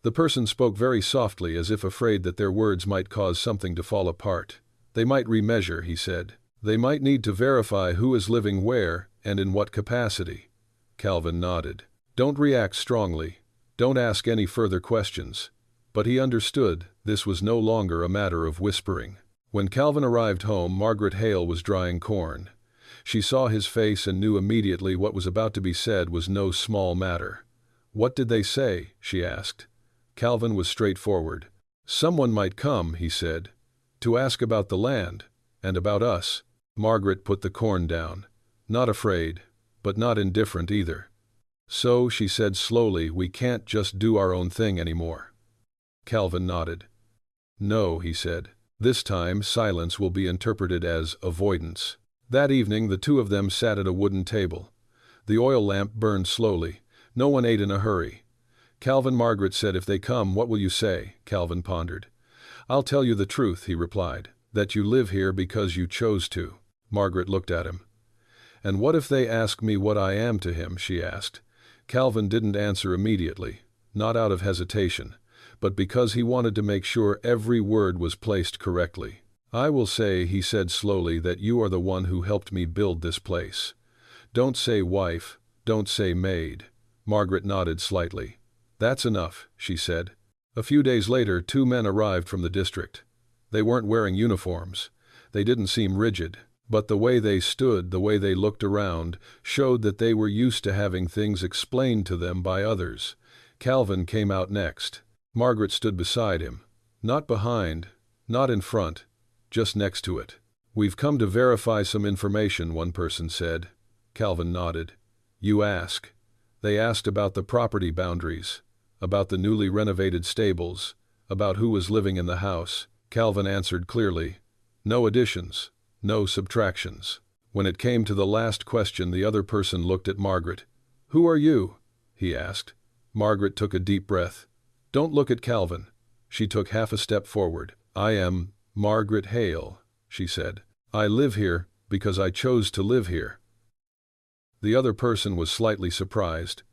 The person spoke very softly, as if afraid that their words might cause something to fall apart. "They might remeasure," he said. "They might need to verify who is living where and in what capacity." Calvin nodded. "Don't react strongly. Don't ask any further questions." But he understood this was no longer a matter of whispering. When Calvin arrived home, Margaret Hale was drying corn. She saw his face and knew immediately what was about to be said was no small matter. "What did they say?" she asked. Calvin was straightforward. "Someone might come," he said, "to ask about the land and about us." Margaret put the corn down. Not afraid, but not indifferent either. "So," she said slowly, "we can't just do our own thing anymore." Calvin nodded. "No," he said. "This time silence will be interpreted as avoidance." That evening the two of them sat at a wooden table. The oil lamp burned slowly. No one ate in a hurry. Margaret said, "If they come, what will you say?" Calvin pondered. "I'll tell you the truth," he replied, "that you live here because you chose to." Margaret looked at him. "And what if they ask me what I am to him?" she asked. Calvin didn't answer immediately, not out of hesitation, but because he wanted to make sure every word was placed correctly. "I will say," he said slowly, "that you are the one who helped me build this place. Don't say wife, don't say maid." Margaret nodded slightly. "That's enough," she said. A few days later, two men arrived from the district. They weren't wearing uniforms. They didn't seem rigid. But the way they stood, the way they looked around, showed that they were used to having things explained to them by others. Calvin came out next. Margaret stood beside him. Not behind, not in front, just next to it. "We've come to verify some information," one person said. Calvin nodded. "You ask." They asked about the property boundaries, about the newly renovated stables, about who was living in the house. Calvin answered clearly, "No additions. No subtractions." When it came to the last question, the other person looked at Margaret. "Who are you?" he asked. Margaret took a deep breath. "Don't look at Calvin." She took half a step forward. "I am Margaret Hale," she said. "I live here because I chose to live here." The other person was slightly surprised.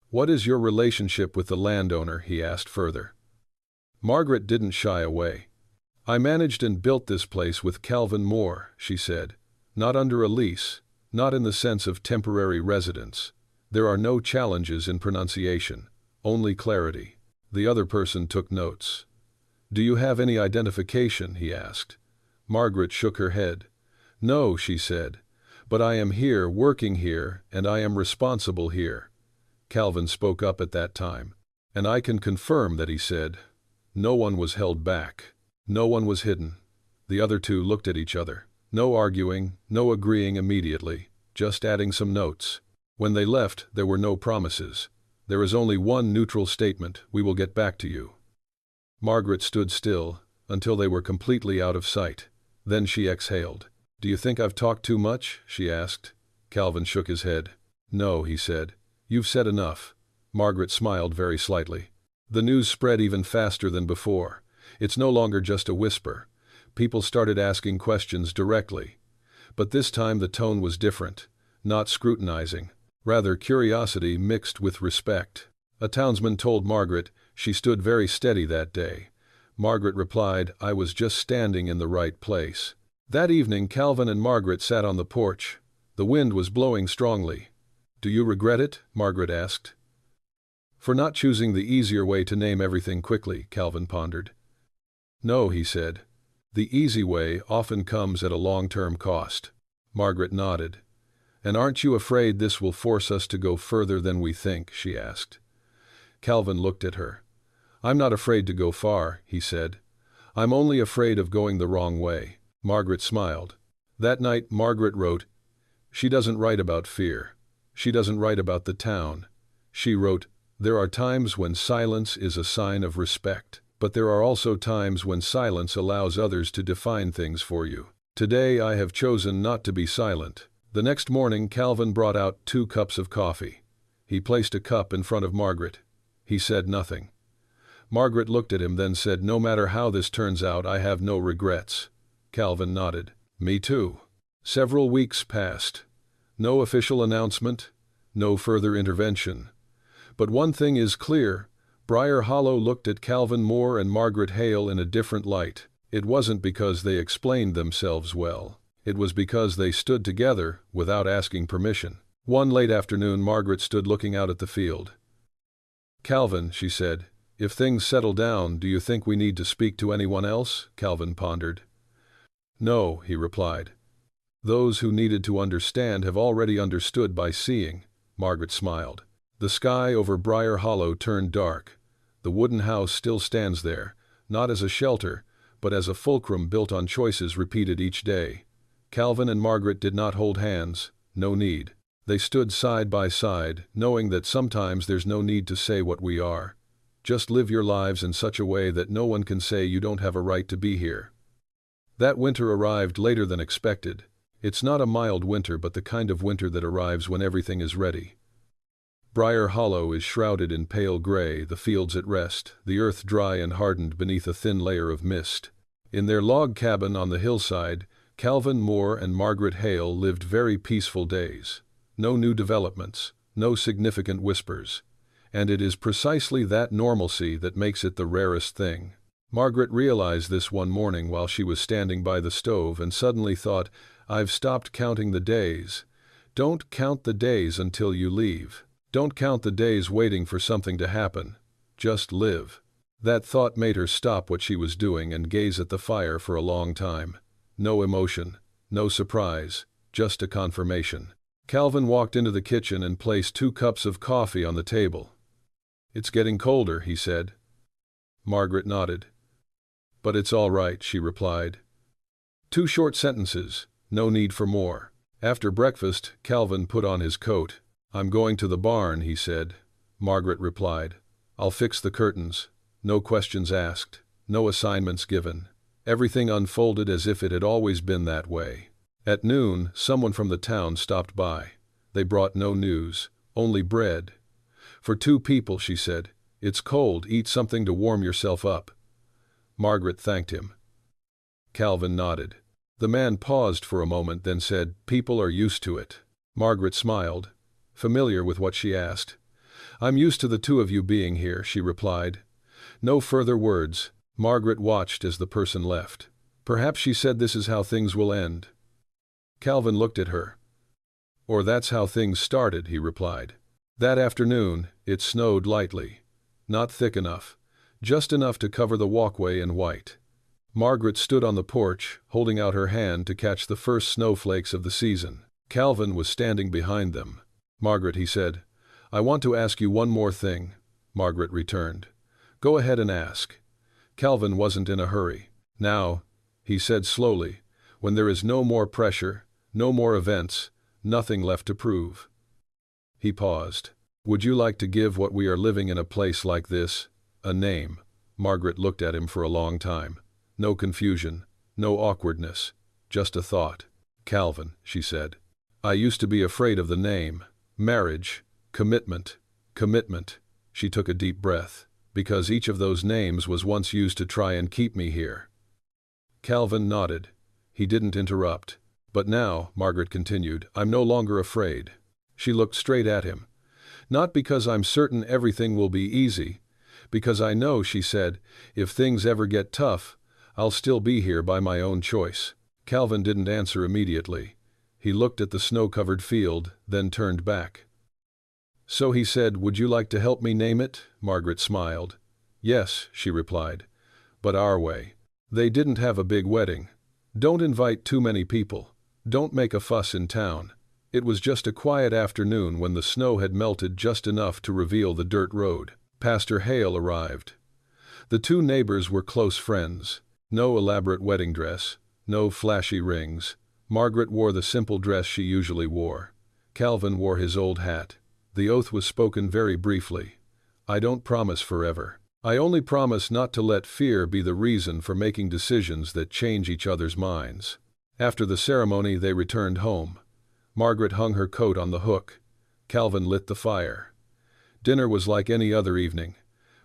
"What is your relationship with the landowner?" he asked further. Margaret didn't shy away. "I managed and built this place with Calvin Moore," she said. "Not under a lease, not in the sense of temporary residence. There are no challenges in pronunciation, only clarity." The other person took notes. "Do you have any identification?" he asked. Margaret shook her head. "No," she said, "but I am here, working here, and I am responsible here." Calvin spoke up at that time. "And I can confirm that," he said. "No one was held back. No one was hidden." The other two looked at each other. No arguing, no agreeing immediately, just adding some notes. When they left, there were no promises. There is only one neutral statement: "We will get back to you." Margaret stood still until they were completely out of sight. Then she exhaled. "Do you think I've talked too much?" she asked. Calvin shook his head. "No," he said. "You've said enough." Margaret smiled very slightly. The news spread even faster than before. It's no longer just a whisper. People started asking questions directly. But this time the tone was different, not scrutinizing, rather curiosity mixed with respect. A townsman told Margaret she stood very steady that day. Margaret replied, "I was just standing in the right place." That evening Calvin and Margaret sat on the porch. The wind was blowing strongly. "Do you regret it?" Margaret asked. "For not choosing the easier way to name everything quickly," Calvin pondered. "No," he said. "The easy way often comes at a long-term cost." Margaret nodded. "And aren't you afraid this will force us to go further than we think?" she asked. Calvin looked at her. "I'm not afraid to go far," he said. "I'm only afraid of going the wrong way." Margaret smiled. That night Margaret wrote, "She doesn't write about fear. She doesn't write about the town." She wrote, "There are times when silence is a sign of respect, but there are also times when silence allows others to define things for you. Today I have chosen not to be silent." The next morning Calvin brought out 2 cups of coffee. He placed a cup in front of Margaret. He said nothing. Margaret looked at him, then said, "No matter how this turns out, I have no regrets." Calvin nodded. "Me too." Several weeks passed. No official announcement, no further intervention. But one thing is clear: Briar Hollow looked at Calvin Moore and Margaret Hale in a different light. It wasn't because they explained themselves well. It was because they stood together without asking permission. One late afternoon Margaret stood looking out at the field. "Calvin," she said, "if things settle down, do you think we need to speak to anyone else?" Calvin pondered. "No," he replied. "Those who needed to understand have already understood by seeing." Margaret smiled. The sky over Briar Hollow turned dark. The wooden house still stands there, not as a shelter, but as a fulcrum built on choices repeated each day. Calvin and Margaret did not hold hands. No need. They stood side by side, knowing that sometimes there's no need to say what we are. Just live your lives in such a way that no one can say you don't have a right to be here. That winter arrived later than expected. It's not a mild winter, but the kind of winter that arrives when everything is ready. Briar Hollow is shrouded in pale gray, the fields at rest, the earth dry and hardened beneath a thin layer of mist. In their log cabin on the hillside, Calvin Moore and Margaret Hale lived very peaceful days. No new developments, no significant whispers. And it is precisely that normalcy that makes it the rarest thing. Margaret realized this one morning while she was standing by the stove and suddenly thought, "I've stopped counting the days." Don't count the days until you leave. Don't count the days waiting for something to happen. Just live. That thought made her stop what she was doing and gaze at the fire for a long time. No emotion, no surprise, just a confirmation. Calvin walked into the kitchen and placed 2 cups of coffee on the table. "It's getting colder," he said. Margaret nodded. "But it's all right," she replied. 2 short sentences, no need for more. After breakfast, Calvin put on his coat. "I'm going to the barn," he said. Margaret replied, "I'll fix the curtains." No questions asked, no assignments given. Everything unfolded as if it had always been that way. At noon, someone from the town stopped by. They brought no news, only bread. "For 2 people," she said. "It's cold, eat something to warm yourself up." Margaret thanked him. Calvin nodded. The man paused for a moment, then said, "People are used to it." Margaret smiled, familiar with what she asked. "I'm used to the 2 of you being here," she replied. No further words. Margaret watched as the person left. Perhaps she said this is how things will end. Calvin looked at her. "Or that's how things started," he replied. That afternoon, it snowed lightly. Not thick enough, just enough to cover the walkway in white. Margaret stood on the porch, holding out her hand to catch the first snowflakes of the season. Calvin was standing behind them. "Margaret," he said, "I want to ask you one more thing." Margaret returned. "Go ahead and ask." Calvin wasn't in a hurry. "Now," he said slowly, "when there is no more pressure, no more events, nothing left to prove." He paused. "Would you like to give what we are living in a place like this a name?" Margaret looked at him for a long time. No confusion, no awkwardness, just a thought. "Calvin," she said. "I used to be afraid of the name. Marriage, commitment, commitment." She took a deep breath. Because each of those names was once used to try and keep me here. Calvin nodded. He didn't interrupt. But now, Margaret continued, I'm no longer afraid. She looked straight at him. Not because I'm certain everything will be easy. Because I know, she said, if things ever get tough, I'll still be here by my own choice. Calvin didn't answer immediately. He looked at the snow-covered field, then turned back. So he said, would you like to help me name it? Margaret smiled. Yes, she replied. But our way. They didn't have a big wedding. Don't invite too many people. Don't make a fuss in town. It was just a quiet afternoon when the snow had melted just enough to reveal the dirt road. Pastor Hale arrived. The two neighbors were close friends. No elaborate wedding dress, no flashy rings. Margaret wore the simple dress she usually wore. Calvin wore his old hat. The oath was spoken very briefly. I don't promise forever. I only promise not to let fear be the reason for making decisions that change each other's minds. After the ceremony, they returned home. Margaret hung her coat on the hook. Calvin lit the fire. Dinner was like any other evening.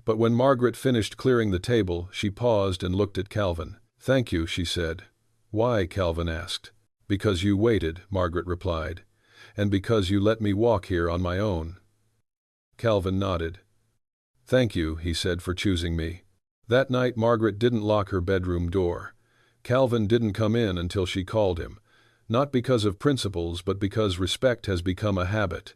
But when Margaret finished clearing the table, she paused and looked at Calvin. Thank you, she said. Why? Calvin asked. Because you waited, Margaret replied. And because you let me walk here on my own. Calvin nodded. Thank you, he said, for choosing me. That night Margaret didn't lock her bedroom door. Calvin didn't come in until she called him. Not because of principles, but because respect has become a habit.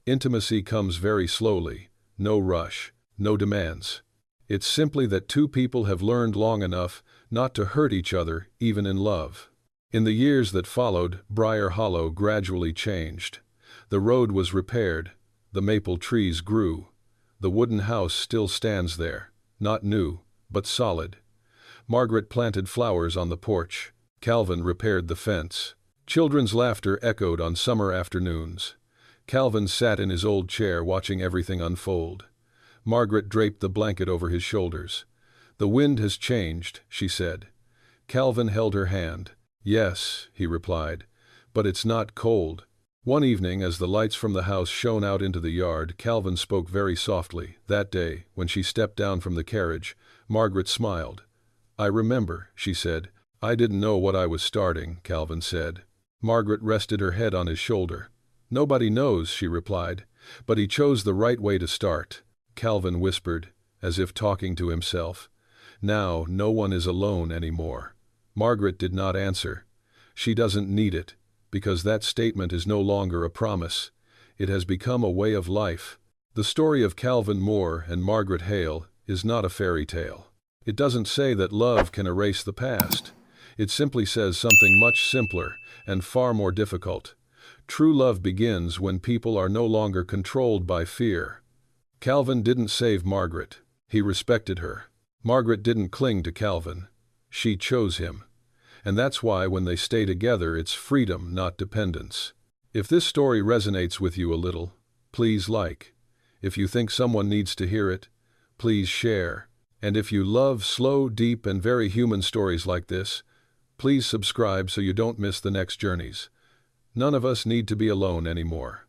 Intimacy comes very slowly. No rush. No demands. It's simply that two people have learned long enough not to hurt each other, even in love. In the years that followed, Briar Hollow gradually changed. The road was repaired. The maple trees grew. The wooden house still stands there, not new, but solid. Margaret planted flowers on the porch. Calvin repaired the fence. Children's laughter echoed on summer afternoons. Calvin sat in his old chair watching everything unfold. Margaret draped the blanket over his shoulders. The wind has changed, she said. Calvin held her hand. Yes, he replied, but it's not cold. One evening, as the lights from the house shone out into the yard, Calvin spoke very softly. That day, when she stepped down from the carriage, Margaret smiled. I remember, she said. I didn't know what I was starting, Calvin said. Margaret rested her head on his shoulder. Nobody knows, she replied, but he chose the right way to start. Calvin whispered, as if talking to himself. Now no one is alone anymore. Margaret did not answer. She doesn't need it, because that statement is no longer a promise. It has become a way of life. The story of Calvin Moore and Margaret Hale is not a fairy tale. It doesn't say that love can erase the past. It simply says something much simpler and far more difficult. True love begins when people are no longer controlled by fear. Calvin didn't save Margaret. He respected her. Margaret didn't cling to Calvin. She chose him. And that's why when they stay together, it's freedom, not dependence. If this story resonates with you a little, please like. If you think someone needs to hear it, please share. And if you love slow, deep, and very human stories like this, please subscribe so you don't miss the next journeys. None of us need to be alone anymore.